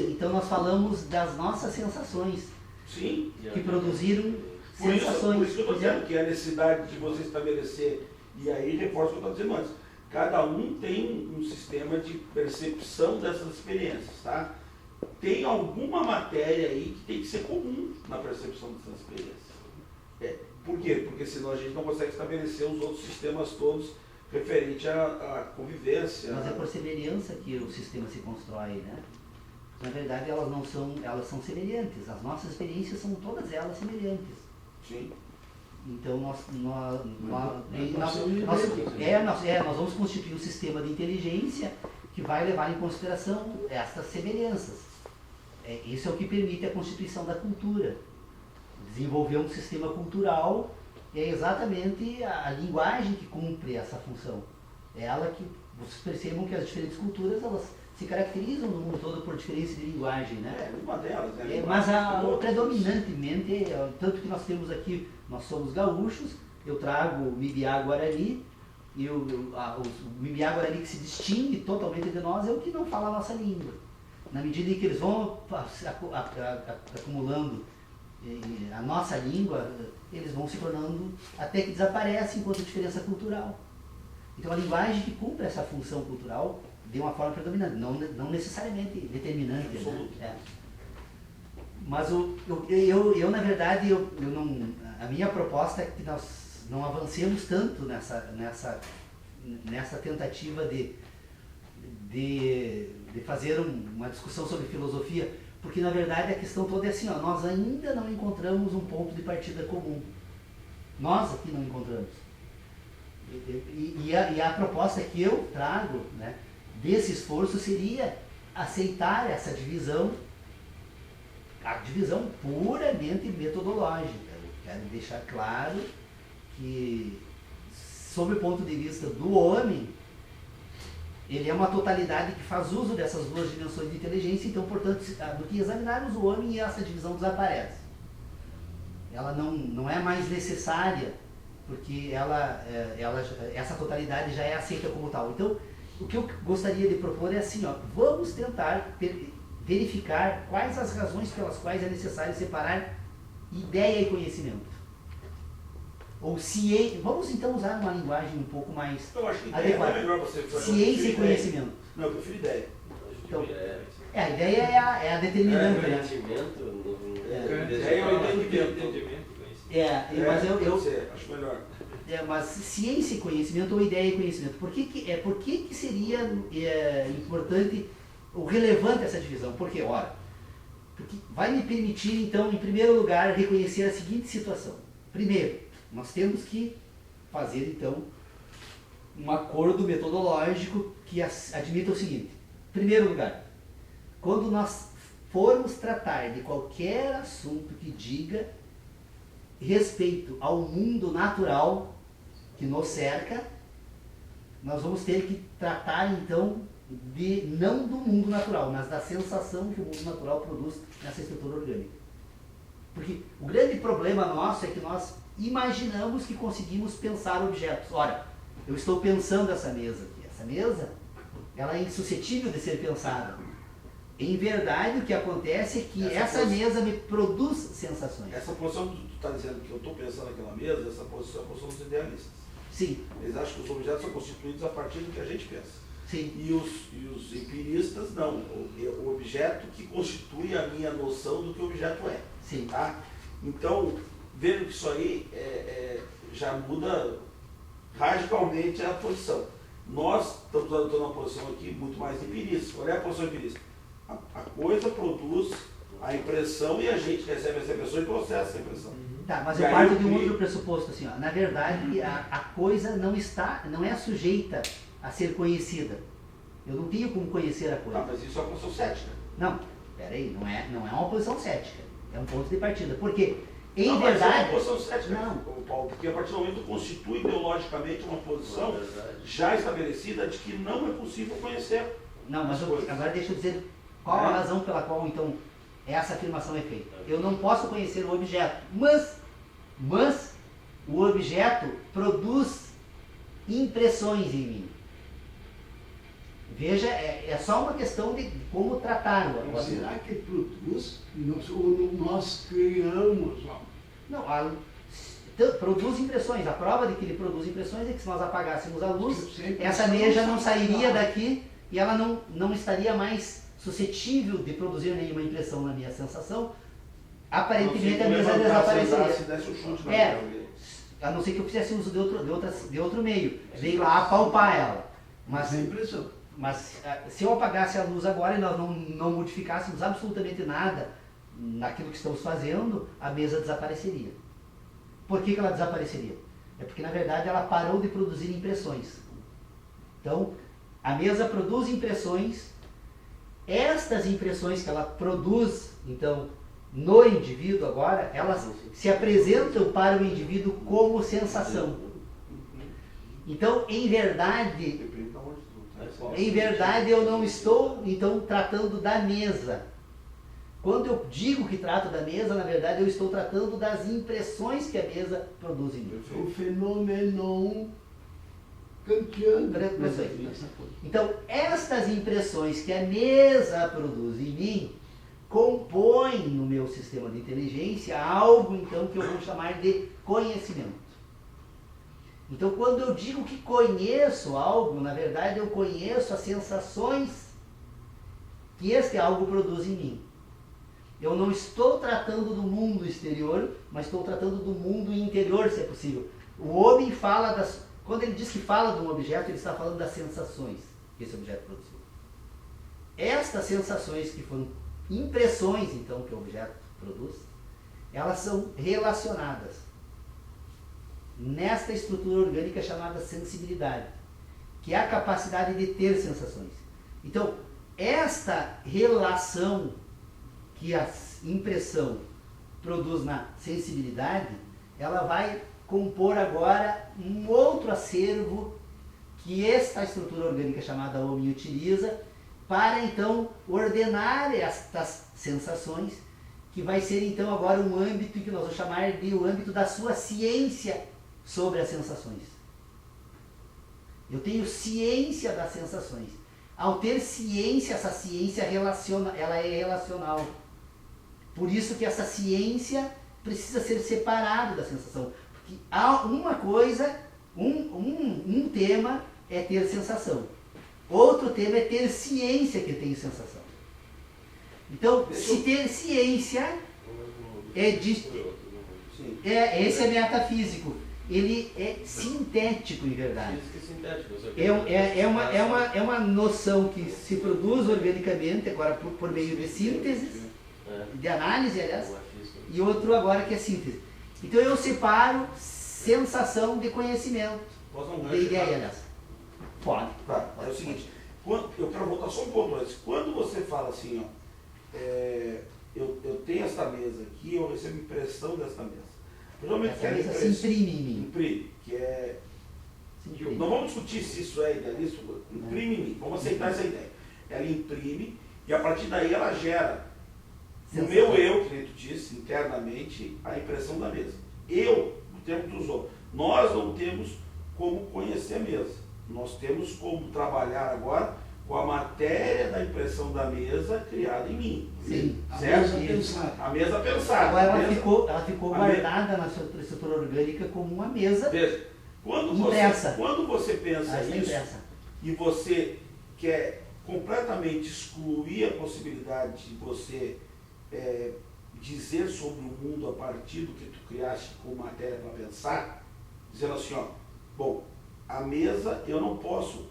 então nós falamos das nossas sensações. Sim. Que produziram sensações. Por isso que eu estou dizendo que a necessidade de você estabelecer, e aí reforço o que eu estou dizendo antes, cada um tem um sistema de percepção dessas experiências, tá? Tem alguma matéria aí que tem que ser comum na percepção dessas experiências. Por quê? Porque senão a gente não consegue estabelecer os outros sistemas todos referente à convivência. Mas é por semelhança que o sistema se constrói, né? Na verdade, elas são semelhantes. As nossas experiências são todas elas semelhantes. Sim. Então nós vamos constituir um sistema de inteligência que vai levar em consideração estas semelhanças. Isso é o que permite a constituição da cultura. Desenvolver um sistema cultural é exatamente a linguagem que cumpre essa função. É ela que vocês percebam que as diferentes culturas elas se caracterizam no mundo todo por diferença de linguagem, né? Uma delas, né? Mas predominantemente, tanto que nós temos aqui, nós somos gaúchos, eu trago o Mibiá Guarani, e o Mibiá Guarani que se distingue totalmente de nós é o que não fala a nossa língua. Na medida em que eles vão acumulando a nossa língua, eles vão se tornando, até que desaparece enquanto diferença cultural. Então a linguagem que cumpre essa função cultural de uma forma predominante, não necessariamente determinante. Né? Mas eu na verdade, a minha proposta é que nós não avancemos tanto nessa tentativa de fazer uma discussão sobre filosofia, porque na verdade a questão toda é assim, nós ainda não encontramos um ponto de partida comum. Nós aqui não encontramos. E a proposta que eu trago, né, desse esforço seria aceitar essa divisão, a divisão puramente metodológica. Eu quero deixar claro que, sob o ponto de vista do homem, ele é uma totalidade que faz uso dessas duas dimensões de inteligência, então, portanto, do que examinarmos o homem, essa divisão desaparece. Ela não é mais necessária, porque essa totalidade já é aceita como tal. Então, o que eu gostaria de propor é assim, vamos tentar verificar quais as razões pelas quais é necessário separar ideia e conhecimento. Ou ciência, vamos então usar uma linguagem um pouco mais Eu acho que adequada. é melhor você fazer. Ciência e conhecimento. Não, eu prefiro ideia. Então, a ideia é a determinante, né? Ideia é o entendimento. Acho melhor. Mas ciência e conhecimento ou ideia e conhecimento, por que seria importante ou relevante essa divisão? Porque vai me permitir, então, em primeiro lugar, reconhecer a seguinte situação. Primeiro, nós temos que fazer, então, um acordo metodológico que admita o seguinte. Em primeiro lugar, quando nós formos tratar de qualquer assunto que diga respeito ao mundo natural que nos cerca, nós vamos ter que tratar, então, não do mundo natural, mas da sensação que o mundo natural produz nessa estrutura orgânica. Porque o grande problema nosso é que nós imaginamos que conseguimos pensar objetos. Ora, eu estou pensando essa mesa aqui. Essa mesa, ela é insuscetível de ser pensada. Em verdade, o que acontece é que essa mesa me produz sensações. Essa posição que tu está dizendo que eu estou pensando naquela mesa, essa posição é a posição dos idealistas. Sim. Eles acham que os objetos são constituídos a partir do que a gente pensa. Sim. E os empiristas, não. O objeto que constitui a minha noção do que o objeto é. Sim. Tá? Então, vendo que isso aí já muda radicalmente a posição. Nós estamos adotando uma posição aqui muito mais empirista. Qual é a posição empirista? A coisa produz a impressão e a gente recebe essa impressão e processa essa impressão. Tá, mas eu parto de um outro pressuposto, assim, na verdade, a coisa não é sujeita a ser conhecida. Eu não tenho como conhecer a coisa. Mas isso é uma posição cética. Não, peraí, não é uma posição cética. É um ponto de partida. Porque, em Mas verdade... é uma posição cética, não. Paulo, porque a partir do momento constitui ideologicamente uma posição já estabelecida de que não é possível conhecer. Não, mas agora deixa eu dizer qual a razão pela qual, então, essa afirmação é feita. Eu não posso conhecer o objeto, mas o objeto produz impressões em mim. Veja, é só uma questão de como tratar o objeto. Será que produz ou nós criamos? Não, produz impressões. A prova de que ele produz impressões é que se nós apagássemos a luz, essa mesa não sairia daqui e ela não estaria mais suscetível de produzir nenhuma impressão na minha sensação. Aparentemente a mesa desapareceria. A não ser que eu fizesse uso de outro meio. Veio lá apalpar ela. Mas é impressão. Mas se eu apagasse a luz agora e nós não modificássemos absolutamente nada naquilo que estamos fazendo, a mesa desapareceria. Por que ela desapareceria? É porque, na verdade, ela parou de produzir impressões. Então, a mesa produz impressões. Estas impressões que ela produz, então, no indivíduo agora, elas se apresentam para o indivíduo como sensação. Então, em verdade, eu não estou, então, tratando da mesa. Quando eu digo que trato da mesa, na verdade, eu estou tratando das impressões que a mesa produz em mim. O fenômeno kantiano. Então, estas impressões que a mesa produz em mim compõem no meu sistema de inteligência algo, então, que eu vou chamar de conhecimento. Então, quando eu digo que conheço algo, na verdade, eu conheço as sensações que este algo produz em mim. Eu não estou tratando do mundo exterior, mas estou tratando do mundo interior, se é possível. O homem fala das... Quando ele diz que fala de um objeto, ele está falando das sensações que esse objeto produziu. Estas sensações, que foram impressões, então, que o objeto produz, elas são relacionadas nesta estrutura orgânica chamada sensibilidade, que é a capacidade de ter sensações. Então, esta relação que a impressão produz na sensibilidade, ela vai compor agora um outro acervo que esta estrutura orgânica chamada homem utiliza para então ordenar estas sensações, que vai ser então agora um âmbito que nós vamos chamar de o âmbito da sua ciência sobre as sensações. Eu tenho ciência das sensações. Ao ter ciência, essa ciência ela é relacional. Por isso que essa ciência precisa ser separada da sensação. Porque há uma coisa, um tema é ter sensação. Outro tema é ter ciência que tem sensação. Então, se ter ciência esse é metafísico. Ele é sintético, em verdade. É uma noção que se produz organicamente, agora por meio de síntese, de análise, aliás, e outro agora que é síntese. Então eu separo sensação de conhecimento, de ideia, aliás. Pode. Tá, é o seguinte, eu quero voltar só um ponto antes. Quando você fala assim, ó, eu tenho esta mesa aqui, eu recebo impressão desta mesa. Geralmente essa mesa se imprime em mim. Imprime, que é... Não vamos discutir se isso é idealista, imprime em mim, vamos aceitar essa ideia. Ela imprime e a partir daí ela gera no meu eu, que tu disse, internamente, a impressão da mesa. Eu, no termo que tu usou, nós não temos como conhecer a mesa. Nós temos como trabalhar agora com a matéria da impressão da mesa criada em mim. Sim. Certo? A mesa pensada. A mesa pensada. Agora ela ficou guardada na sua estrutura orgânica como uma mesa impressa. Quando você pensa isso impressa. E você quer completamente excluir a possibilidade de você dizer sobre o mundo a partir do que tu criaste com matéria para pensar, dizendo assim, ó, bom, a mesa, eu não posso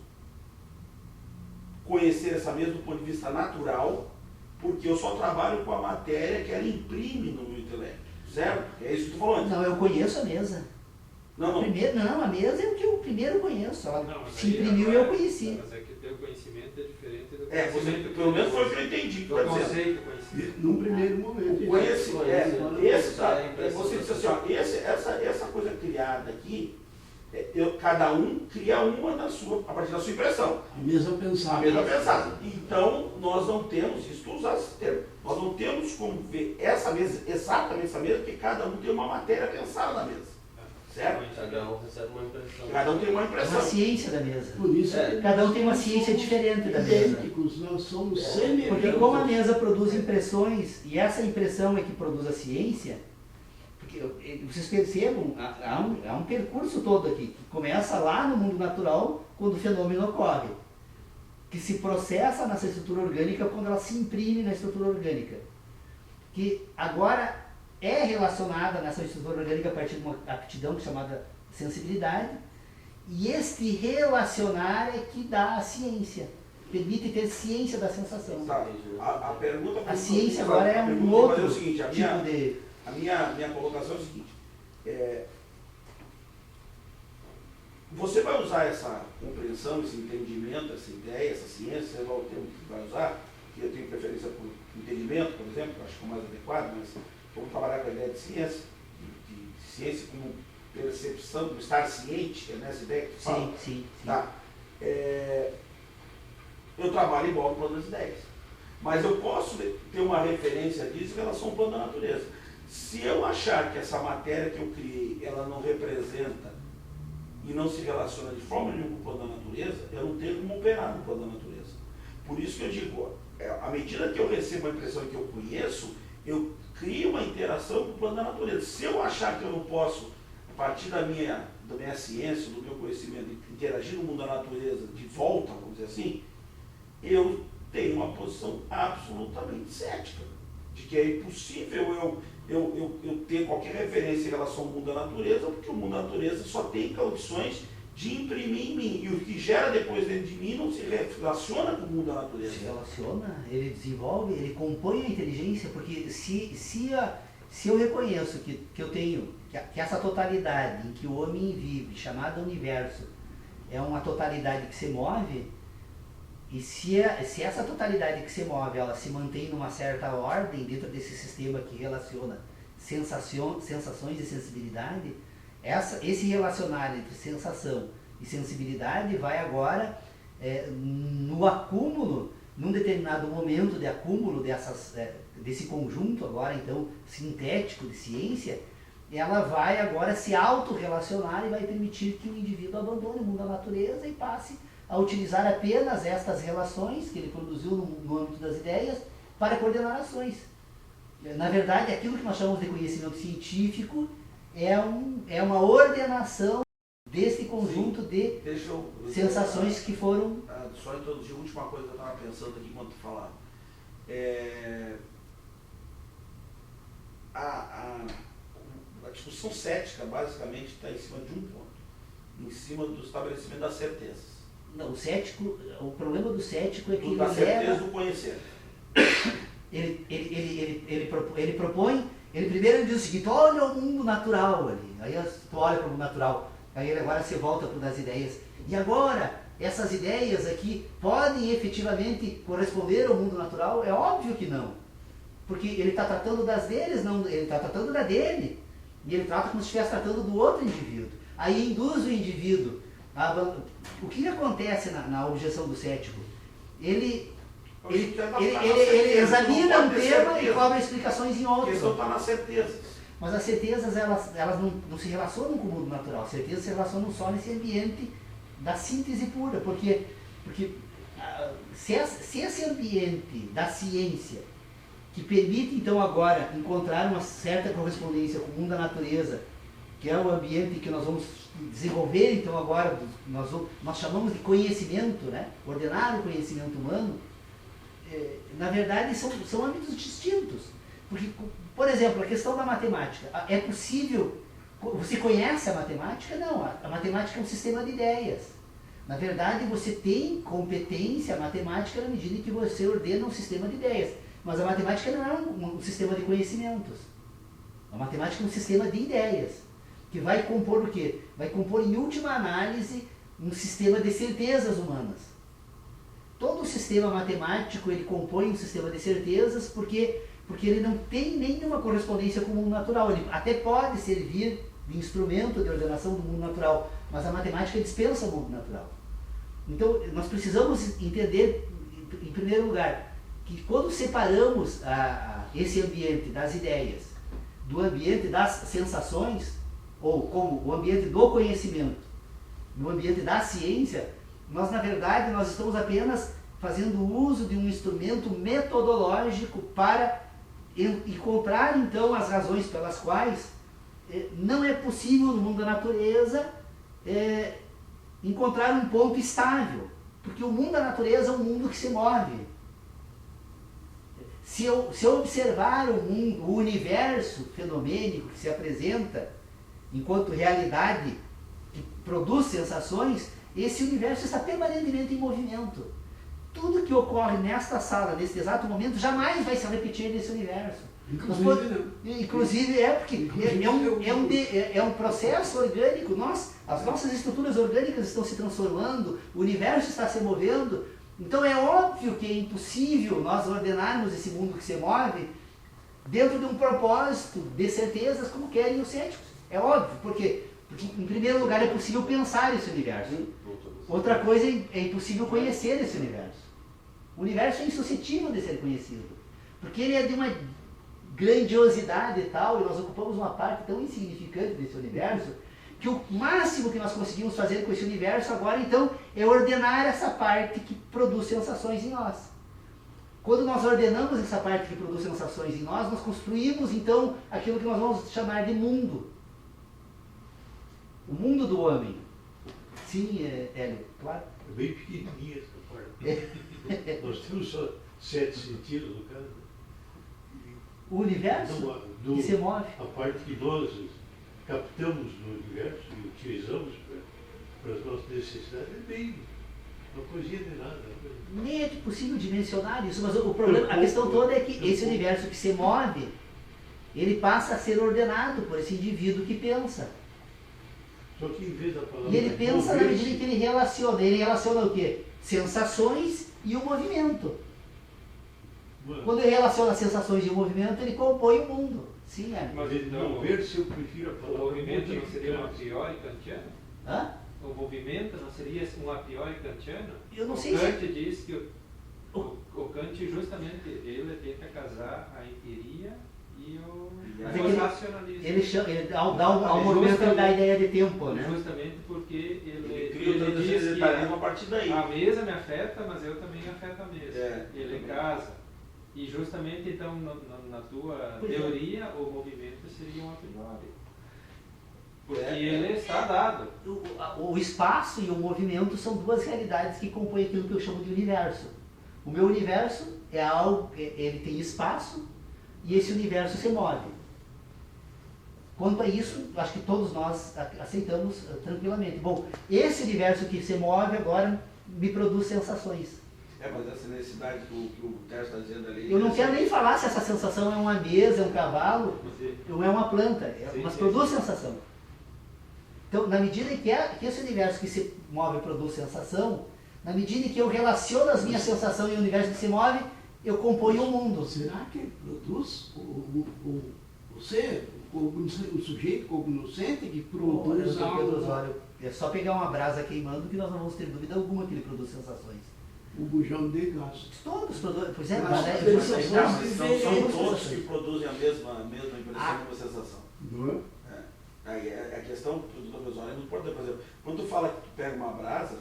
conhecer essa mesa do ponto de vista natural, porque eu só trabalho com a matéria que ela imprime no meu intelecto, certo? É isso que tu falou antes. Não, eu conheço a mesa. Não. A mesa é o que eu primeiro conheço. Ela se imprimiu e eu conheci. Mas é que o teu conhecimento é diferente do conhecimento. Pelo menos foi o que eu entendi. Do conceito, conhecimento. Num primeiro momento. Você disse assim, ó, essa coisa criada aqui, cada um cria uma a partir da sua impressão. A mesa pensada. A mesa pensada. Então, nós não temos, isso tu usaste esse termo, nós não temos como ver essa mesa, exatamente essa mesa, porque cada um tem uma matéria pensada na mesa. Certo? Cada um recebe uma impressão. Cada um tem uma É impressão. uma ciência da mesa. Por isso Cada um tem uma ciência diferente da mesa. idênticos, nós somos semelhantes. Porque como a mesa produz impressões, e essa impressão é que produz a ciência, porque vocês percebam, há um percurso todo aqui, que começa lá no mundo natural, quando o fenômeno ocorre, que se processa nessa estrutura orgânica quando ela se imprime na estrutura orgânica, que agora é relacionada nessa estrutura orgânica a partir de uma aptidão chamada sensibilidade, e este relacionar é que dá a ciência, permite ter ciência da sensação. Tá. A pergunta A ciência agora é um outro é o seguinte, tipo de... A minha colocação é o seguinte, Você vai usar essa compreensão, esse entendimento, essa ideia, essa ciência, sei lá o termo que vai usar, que eu tenho preferência por entendimento, por exemplo, acho que é o mais adequado, mas vamos trabalhar com a ideia de ciência, de ciência como percepção, como estar ciente, é nessa ideia que tu fala? Sim. Tá. Eu trabalho igual no plano das ideias, mas eu posso ter uma referência disso em relação ao plano da natureza. Se eu achar que essa matéria que eu criei, ela não representa e não se relaciona de forma nenhuma com o plano da natureza, eu não tenho como operar no plano da natureza. Por isso que eu digo, à medida que eu recebo a impressão que eu conheço, eu crio uma interação com o plano da natureza. Se eu achar que eu não posso, a partir da minha ciência, do meu conhecimento, interagir no mundo da natureza de volta, vamos dizer assim, eu tenho uma posição absolutamente cética, de que é impossível eu ter qualquer referência em relação ao mundo da natureza, porque o mundo da natureza só tem condições de imprimir em mim, e o que gera depois dentro de mim não se relaciona com o mundo da natureza. Se relaciona, ele desenvolve, ele compõe a inteligência, porque se eu reconheço que eu tenho, que essa totalidade em que o homem vive, chamada universo, é uma totalidade que se move, e se essa totalidade que se move, ela se mantém numa certa ordem dentro desse sistema que relaciona sensações e sensibilidade, esse relacionar entre sensação e sensibilidade vai agora no acúmulo, num determinado momento de acúmulo desse conjunto agora então sintético de ciência, ela vai agora se autorrelacionar e vai permitir que o indivíduo abandone o mundo da natureza e passe a utilizar apenas estas relações que ele produziu no âmbito das ideias para coordenar ações. Na verdade, aquilo que nós chamamos de conhecimento científico é uma ordenação desse conjunto de sensações que foram... Só introduzir a última coisa que eu estava pensando aqui enquanto tu falava. A discussão cética, basicamente, está em cima de um ponto. Em cima do estabelecimento das certezas. Não, o problema do cético é que da certeza do conhecer. Ele propõe, primeiro diz o seguinte, olha o mundo natural ali, aí tu olha para o mundo natural, aí ele agora se volta para das ideias, e agora essas ideias aqui podem efetivamente corresponder ao mundo natural? É óbvio que não, porque ele está tratando das deles, não, ele está tratando da dele, e ele trata como se estivesse tratando do outro indivíduo, aí induz o indivíduo. O que acontece na objeção do cético? Ele examina um tema e cobra explicações em outro. A questão está nas certezas. Mas as certezas elas não se relacionam com o mundo natural. As certezas se relacionam só nesse ambiente da síntese pura. Porque se esse ambiente da ciência, que permite então agora encontrar uma certa correspondência com o mundo da natureza, que é o ambiente que nós vamos desenvolver, então agora nós chamamos de conhecimento, né? Ordenar o conhecimento humano, na verdade são âmbitos distintos. Porque, por exemplo, a questão da matemática, é possível, você conhece a matemática? Não, a matemática é um sistema de ideias. Na verdade, você tem competência matemática na medida em que você ordena um sistema de ideias. Mas a matemática não é um sistema de conhecimentos. A matemática é um sistema de ideias. Que vai compor o quê? Vai compor, em última análise, um sistema de certezas humanas. Todo o sistema matemático, ele compõe um sistema de certezas porque ele não tem nenhuma correspondência com o mundo natural. Ele até pode servir de instrumento de ordenação do mundo natural, mas a matemática dispensa o mundo natural. Então, nós precisamos entender, em primeiro lugar, que quando separamos esse ambiente das ideias do ambiente das sensações, ou como o ambiente do conhecimento, no ambiente da ciência, nós na verdade estamos apenas fazendo uso de um instrumento metodológico para encontrar então as razões pelas quais não é possível no mundo da natureza encontrar um ponto estável, porque o mundo da natureza é um mundo que se move. Se eu observar o universo fenomênico que se apresenta enquanto realidade que produz sensações, esse universo está permanentemente em movimento. Tudo que ocorre nesta sala, nesse exato momento, jamais vai se repetir nesse universo. Inclusive porque é um processo orgânico. As nossas estruturas orgânicas estão se transformando, o universo está se movendo. Então é óbvio que é impossível nós ordenarmos esse mundo que se move dentro de um propósito de certezas como querem os céticos. É óbvio, porque em primeiro lugar é possível pensar esse universo. Outra coisa é impossível conhecer esse universo. O universo é insuscetível de ser conhecido, porque ele é de uma grandiosidade e tal, e nós ocupamos uma parte tão insignificante desse universo, que o máximo que nós conseguimos fazer com esse universo agora, então, é ordenar essa parte que produz sensações em nós. Quando nós ordenamos essa parte que produz sensações em nós, nós construímos, então, aquilo que nós vamos chamar de mundo. O mundo do homem. Sim, Hélio, claro. É bem pequenininha essa parte. Nós temos só 7 sentidos, no caso. O universo que se move. A parte que nós captamos no universo e utilizamos para as nossas necessidades é bem uma coisinha de nada. Nem é possível dimensionar isso, mas o problema, a questão toda é que esse universo que se move, ele passa a ser ordenado por esse indivíduo que pensa. Só que em vez da palavra... E ele pensa na medida em que ele relaciona. Ele relaciona o quê? Sensações e o movimento. Quando ele relaciona sensações e o movimento, ele compõe o mundo. Sim, é. Mas ele não ver se eu prefiro a O palavra... movimento não seria um a priori kantiano? Hã? O movimento não seria um a priori kantiano? Eu não sei o se... Kant diz que o Kant justamente ele tenta casar a empiria e o racionalismo. Ele dá ao movimento ele dá a ideia de tempo, né? Justamente porque Ele cria ele todo diz esse que detalhismo a partir daí. a mesa me afeta, mas eu também afeto a mesa. Ele também. casa. E justamente então na tua Pois é. teoria o movimento seria um a priori. Porque ele está dado. O espaço e o movimento são duas realidades que compõem aquilo que eu chamo de universo. O meu universo é algo, ele tem espaço e esse universo se move. Quanto a isso, acho que todos nós aceitamos tranquilamente. Bom, esse universo que se move agora me produz sensações. Mas essa necessidade que o Tércio está dizendo ali... Eu não quero nem falar se essa sensação é uma mesa, é um cavalo, ou é uma planta, mas produz sensação. Então, na medida em que esse universo que se move produz sensação, na medida em que eu relaciono as minhas sensações e o universo que se move, eu componho o mundo. Será que produz o ser, o sujeito cognoscente que produz algo? É só pegar uma brasa queimando que nós não vamos ter dúvida alguma que ele produz sensações. O bujão de gás. Todos produzem, pois é, Mas mas eles são todos que produzem a mesma impressão, a mesma sensação. Não é? A questão do professor é muito importante. Por exemplo, quando tu fala que tu pega uma brasa,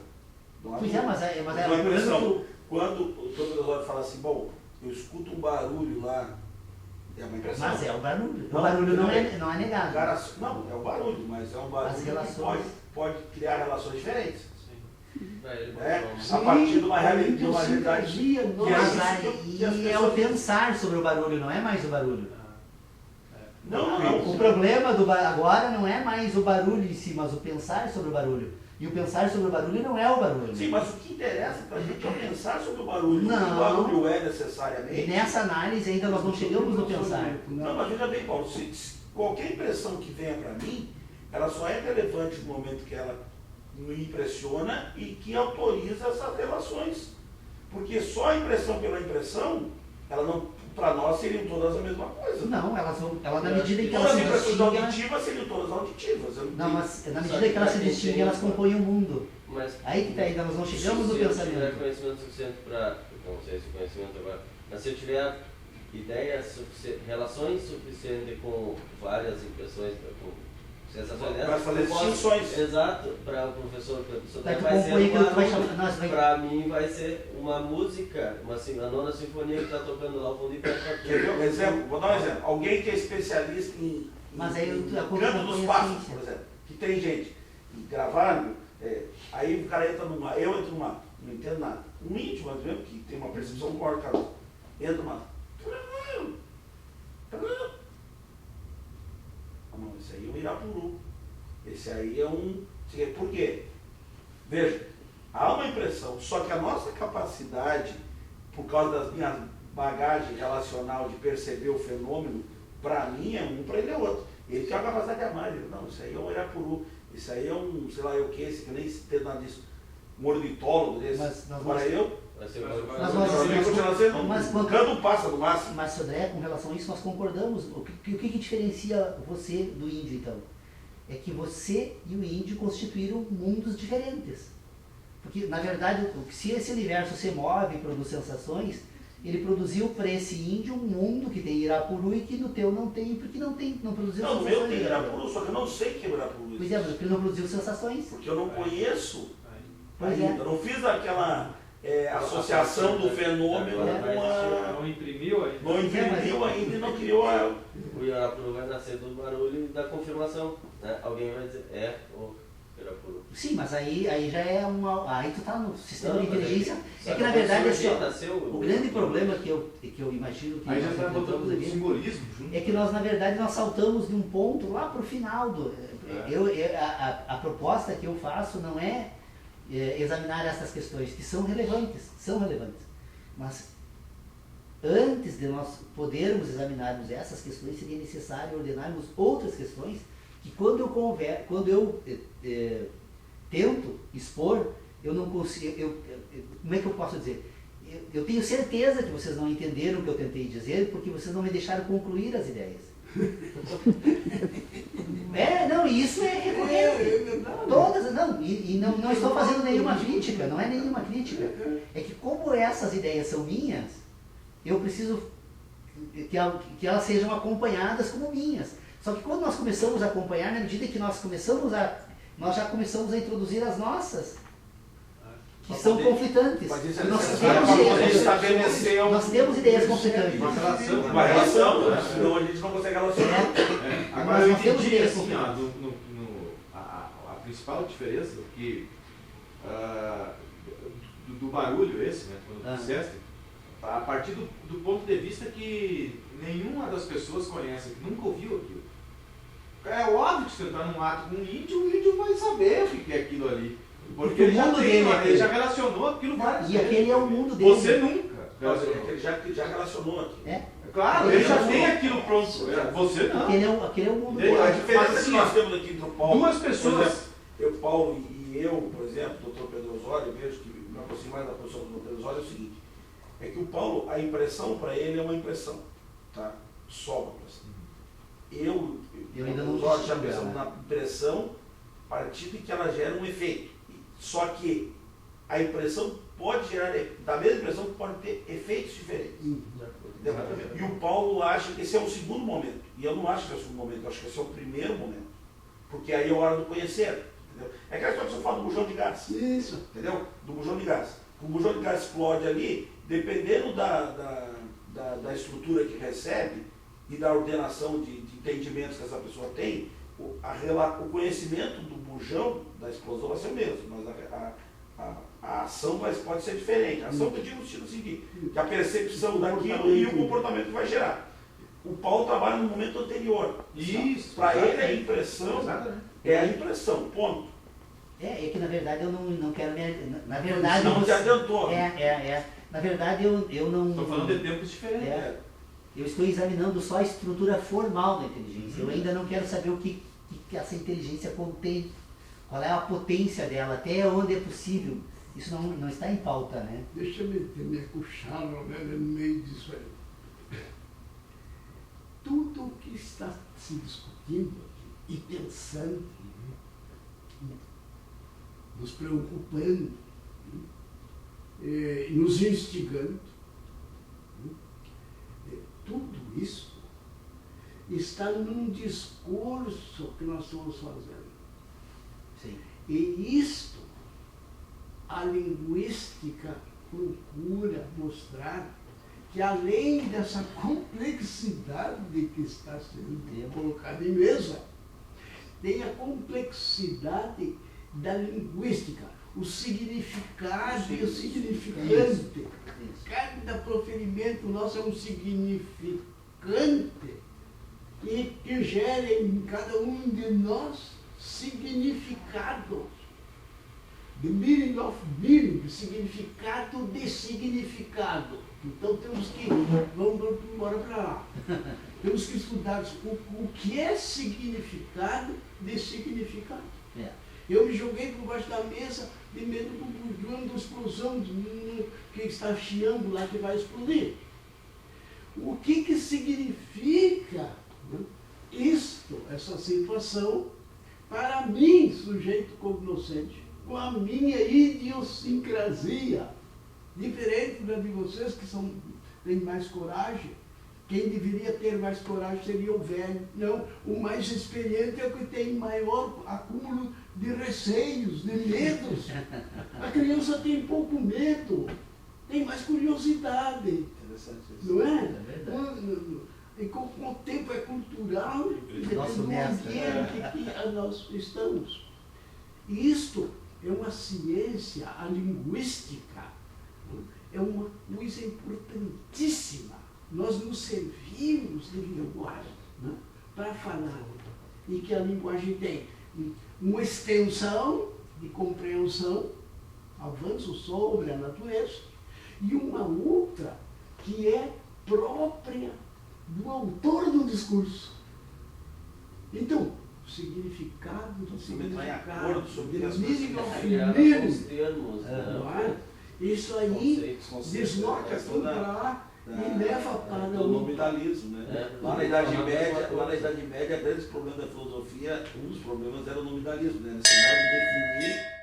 Pois é, mas é uma impressão. Quando o professor fala assim, bom, eu escuto um barulho lá, é uma impressão. Mas é o barulho. O barulho não é negado. Não, é o barulho, mas é um barulho As relações. que pode criar relações diferentes. Sim. A partir de uma realidade que Mas aí é o pensar sobre o barulho, não é mais o barulho. Não. O problema agora não é mais o barulho em si, mas o pensar sobre o barulho. E o pensar sobre o barulho não é o barulho. Sim, mas o que interessa pra gente é o pensar sobre o barulho. Não. O barulho é necessariamente. E nessa análise ainda nós não chegamos no pensar. Não, mas veja bem, Paulo, se qualquer impressão que venha para mim, ela só é relevante no momento que ela me impressiona e que autoriza essas relações. Porque só a impressão pela impressão, ela não, para nós seriam todas a mesma coisa. Não, ela na medida em que Todas elas as se impressões distinguem, auditivas seriam todas auditivas. não, mas na medida que elas se distinguem, elas compõem o mundo. Mas Aí que tá, ainda nós não chegamos no se eu tiver pensamento. conhecimento suficiente para, não sei se conhecimento agora, mas se eu tiver ideias suficientes, relações suficientes com várias impressões, com sensações Vai fazer distinções. Exato, para o professor Daí tu vai ser compõe aquilo que tu vai chamar. Nossa, para mim vai ser uma música, a nona sinfonia que está tocando lá o fundo e Quer ver um exemplo? Vou dar um exemplo. Alguém que é especialista em Mas aí em a coisa canto compõe dos a pássaros, ciência. por exemplo, que tem gente gravando, aí o cara entra no mato, eu entro no mato, não entendo nada. Um íntimo, por exemplo, que tem uma percepção maior, cara, entra no mato. Não, esse aí é um Irapuru. Esse aí é um... Por quê? Veja, há uma impressão, só que a nossa capacidade, por causa das minhas bagagem relacional de perceber o fenômeno, para mim é um, para ele é outro. Ele tem a capacidade de amar, ele, não, isso aí é um Irapuru, isso aí é um, sei lá, o que, esse que nem tem nada disso, um ornitólogo desse. Para eu, canta um pássaro no máximo. Mas, Sodré, com relação a isso, nós concordamos. O que diferencia você do índio, então? É que você e o índio constituíram mundos diferentes. Porque, na verdade, se esse universo se move e produz sensações, ele produziu para esse índio um mundo que tem Irapuru e que no teu não tem, porque não produziu não, sensações. No meu tem Irapuru, só que eu não sei que é Irapuru. Pois é, porque ele não produziu sensações. Porque eu não conheço Pois ainda. é. Eu não fiz aquela associação do fenômeno com a... Não imprimiu ainda. Não imprimiu ainda e não criou a... O Irapuru vai nascer do barulho e da confirmação, né? Alguém vai dizer, o Irapuru. Sim, mas aí já é uma... Aí tu tá no sistema Não, de inteligência. mas Que na verdade, assim, ó, nasceu, o grande problema que eu imagino que Aí já nós está enfrentamos botando aqui simbolismo junto. é que nós, na verdade, nós saltamos de um ponto lá para o final. A proposta que eu faço não é examinar essas questões, que são relevantes, mas antes de nós podermos examinarmos essas questões, seria necessário ordenarmos outras questões que quando eu tento expor, eu não consigo, como é que eu posso dizer? Eu tenho certeza que vocês não entenderam o que eu tentei dizer, porque vocês não me deixaram concluir as ideias. Isso é recorrente. Todas, não, e não estou fazendo nenhuma crítica, não é nenhuma crítica. É que como essas ideias são minhas, eu preciso que elas sejam acompanhadas como minhas. Só que quando nós começamos a acompanhar, na medida que nós já começamos a introduzir as nossas, que são conflitantes. Mas isso Nós temos ideias conflitantes. Uma relação, né? Senão a gente não consegue relacionar. Agora eu entendi assim, a principal diferença que do barulho esse, né, quando tu disseste, a partir do ponto de vista que nenhuma das pessoas conhece, que nunca ouviu aquilo. É óbvio que se você está num ato com um índio, o índio vai saber o que é aquilo ali. Porque ele já relacionou aquilo várias vezes. E aquele é o mundo dele. Você nunca. Ele já relacionou aqui. Claro, ele já tem aquilo pronto. Você não. Aquele é o mundo dele. A diferença que nós temos aqui entre o Paulo, duas pessoas. Paulo e eu, por exemplo, o Dr. Pedro Osório, vejo que me aproximo mais da posição do Dr. Pedro Osório, é o seguinte, é que o Paulo, a impressão para ele é uma impressão, tá? Só uma impressão. Eu ainda não Osório já pensamos na impressão a partir de que ela gera um efeito. Só que a impressão pode gerar, da mesma impressão, pode ter efeitos diferentes. E o Paulo acha que esse é o segundo momento. E eu não acho que é o segundo momento, eu acho que esse é o primeiro momento. Porque aí é a hora do conhecer. Entendeu? É aquela história que você fala do bujão de gás. Isso. Entendeu? Do bujão de gás. O bujão de gás explode ali, dependendo da estrutura que recebe e da ordenação de entendimentos que essa pessoa tem, o conhecimento do bujão da explosão vai ser o mesmo, mas a ação pode ser diferente. A ação que eu digo no sentido seguinte, que a percepção daquilo e o comportamento que vai gerar. O Paulo trabalha no momento anterior. Isso. Para ele a impressão é a impressão, ponto. É que na verdade eu não quero na verdade não te adiantou. Na verdade eu não... Estou falando de tempos diferentes. Eu estou examinando só a estrutura formal da inteligência. Eu ainda não quero saber o que essa inteligência contém, qual é a potência dela, até onde é possível. Isso não está em pauta, né? Deixa eu meter minha cuchara, né, no meio disso aí. Tudo o que está se discutindo aqui, e pensando, nos preocupando, nos instigando, tudo isso está num discurso que nós estamos fazendo. Sim. E isto, a linguística procura mostrar que além dessa complexidade que está sendo colocada em mesa, tem a complexidade da linguística, o significado e o significante. Cada proferimento nosso é um significante que gera em cada um de nós significados. The meaning of meaning, significado de significado. Então temos que, vamos embora para lá. Temos que estudar o que é significado de significado. É. Eu me joguei por baixo da mesa de medo de uma explosão que está chiando lá que vai explodir. O que significa, né, isto, essa situação, para mim, sujeito cognoscente, com a minha idiosincrasia, diferente da de vocês que têm mais coragem? Quem deveria ter mais coragem seria o velho. Não, o mais experiente é o que tem maior acúmulo de receios, de medos. A criança tem pouco medo, tem mais curiosidade. Interessante isso. Não é? É verdade. E com o tempo é cultural, depende Nosso do mestre, ambiente que nós estamos. E isto é uma ciência, a linguística é uma coisa importantíssima. Nós nos servimos de linguagem, né, para falar. E que a linguagem tem uma extensão de compreensão, avanço sobre a natureza, e uma outra que é própria do autor do discurso. Então, o significado do significado, sobre the as meaning coisas. of Criar meaning. alguns termos, Não né? é? Isso aí Conceitos, desloca questão tudo da- para lá e leva para do nominalismo, né? É. Lá na Idade Falando Média, uma coisa. lá na Idade Média, grandes problemas da filosofia, um dos problemas era o nominalismo, né? A necessidade de definir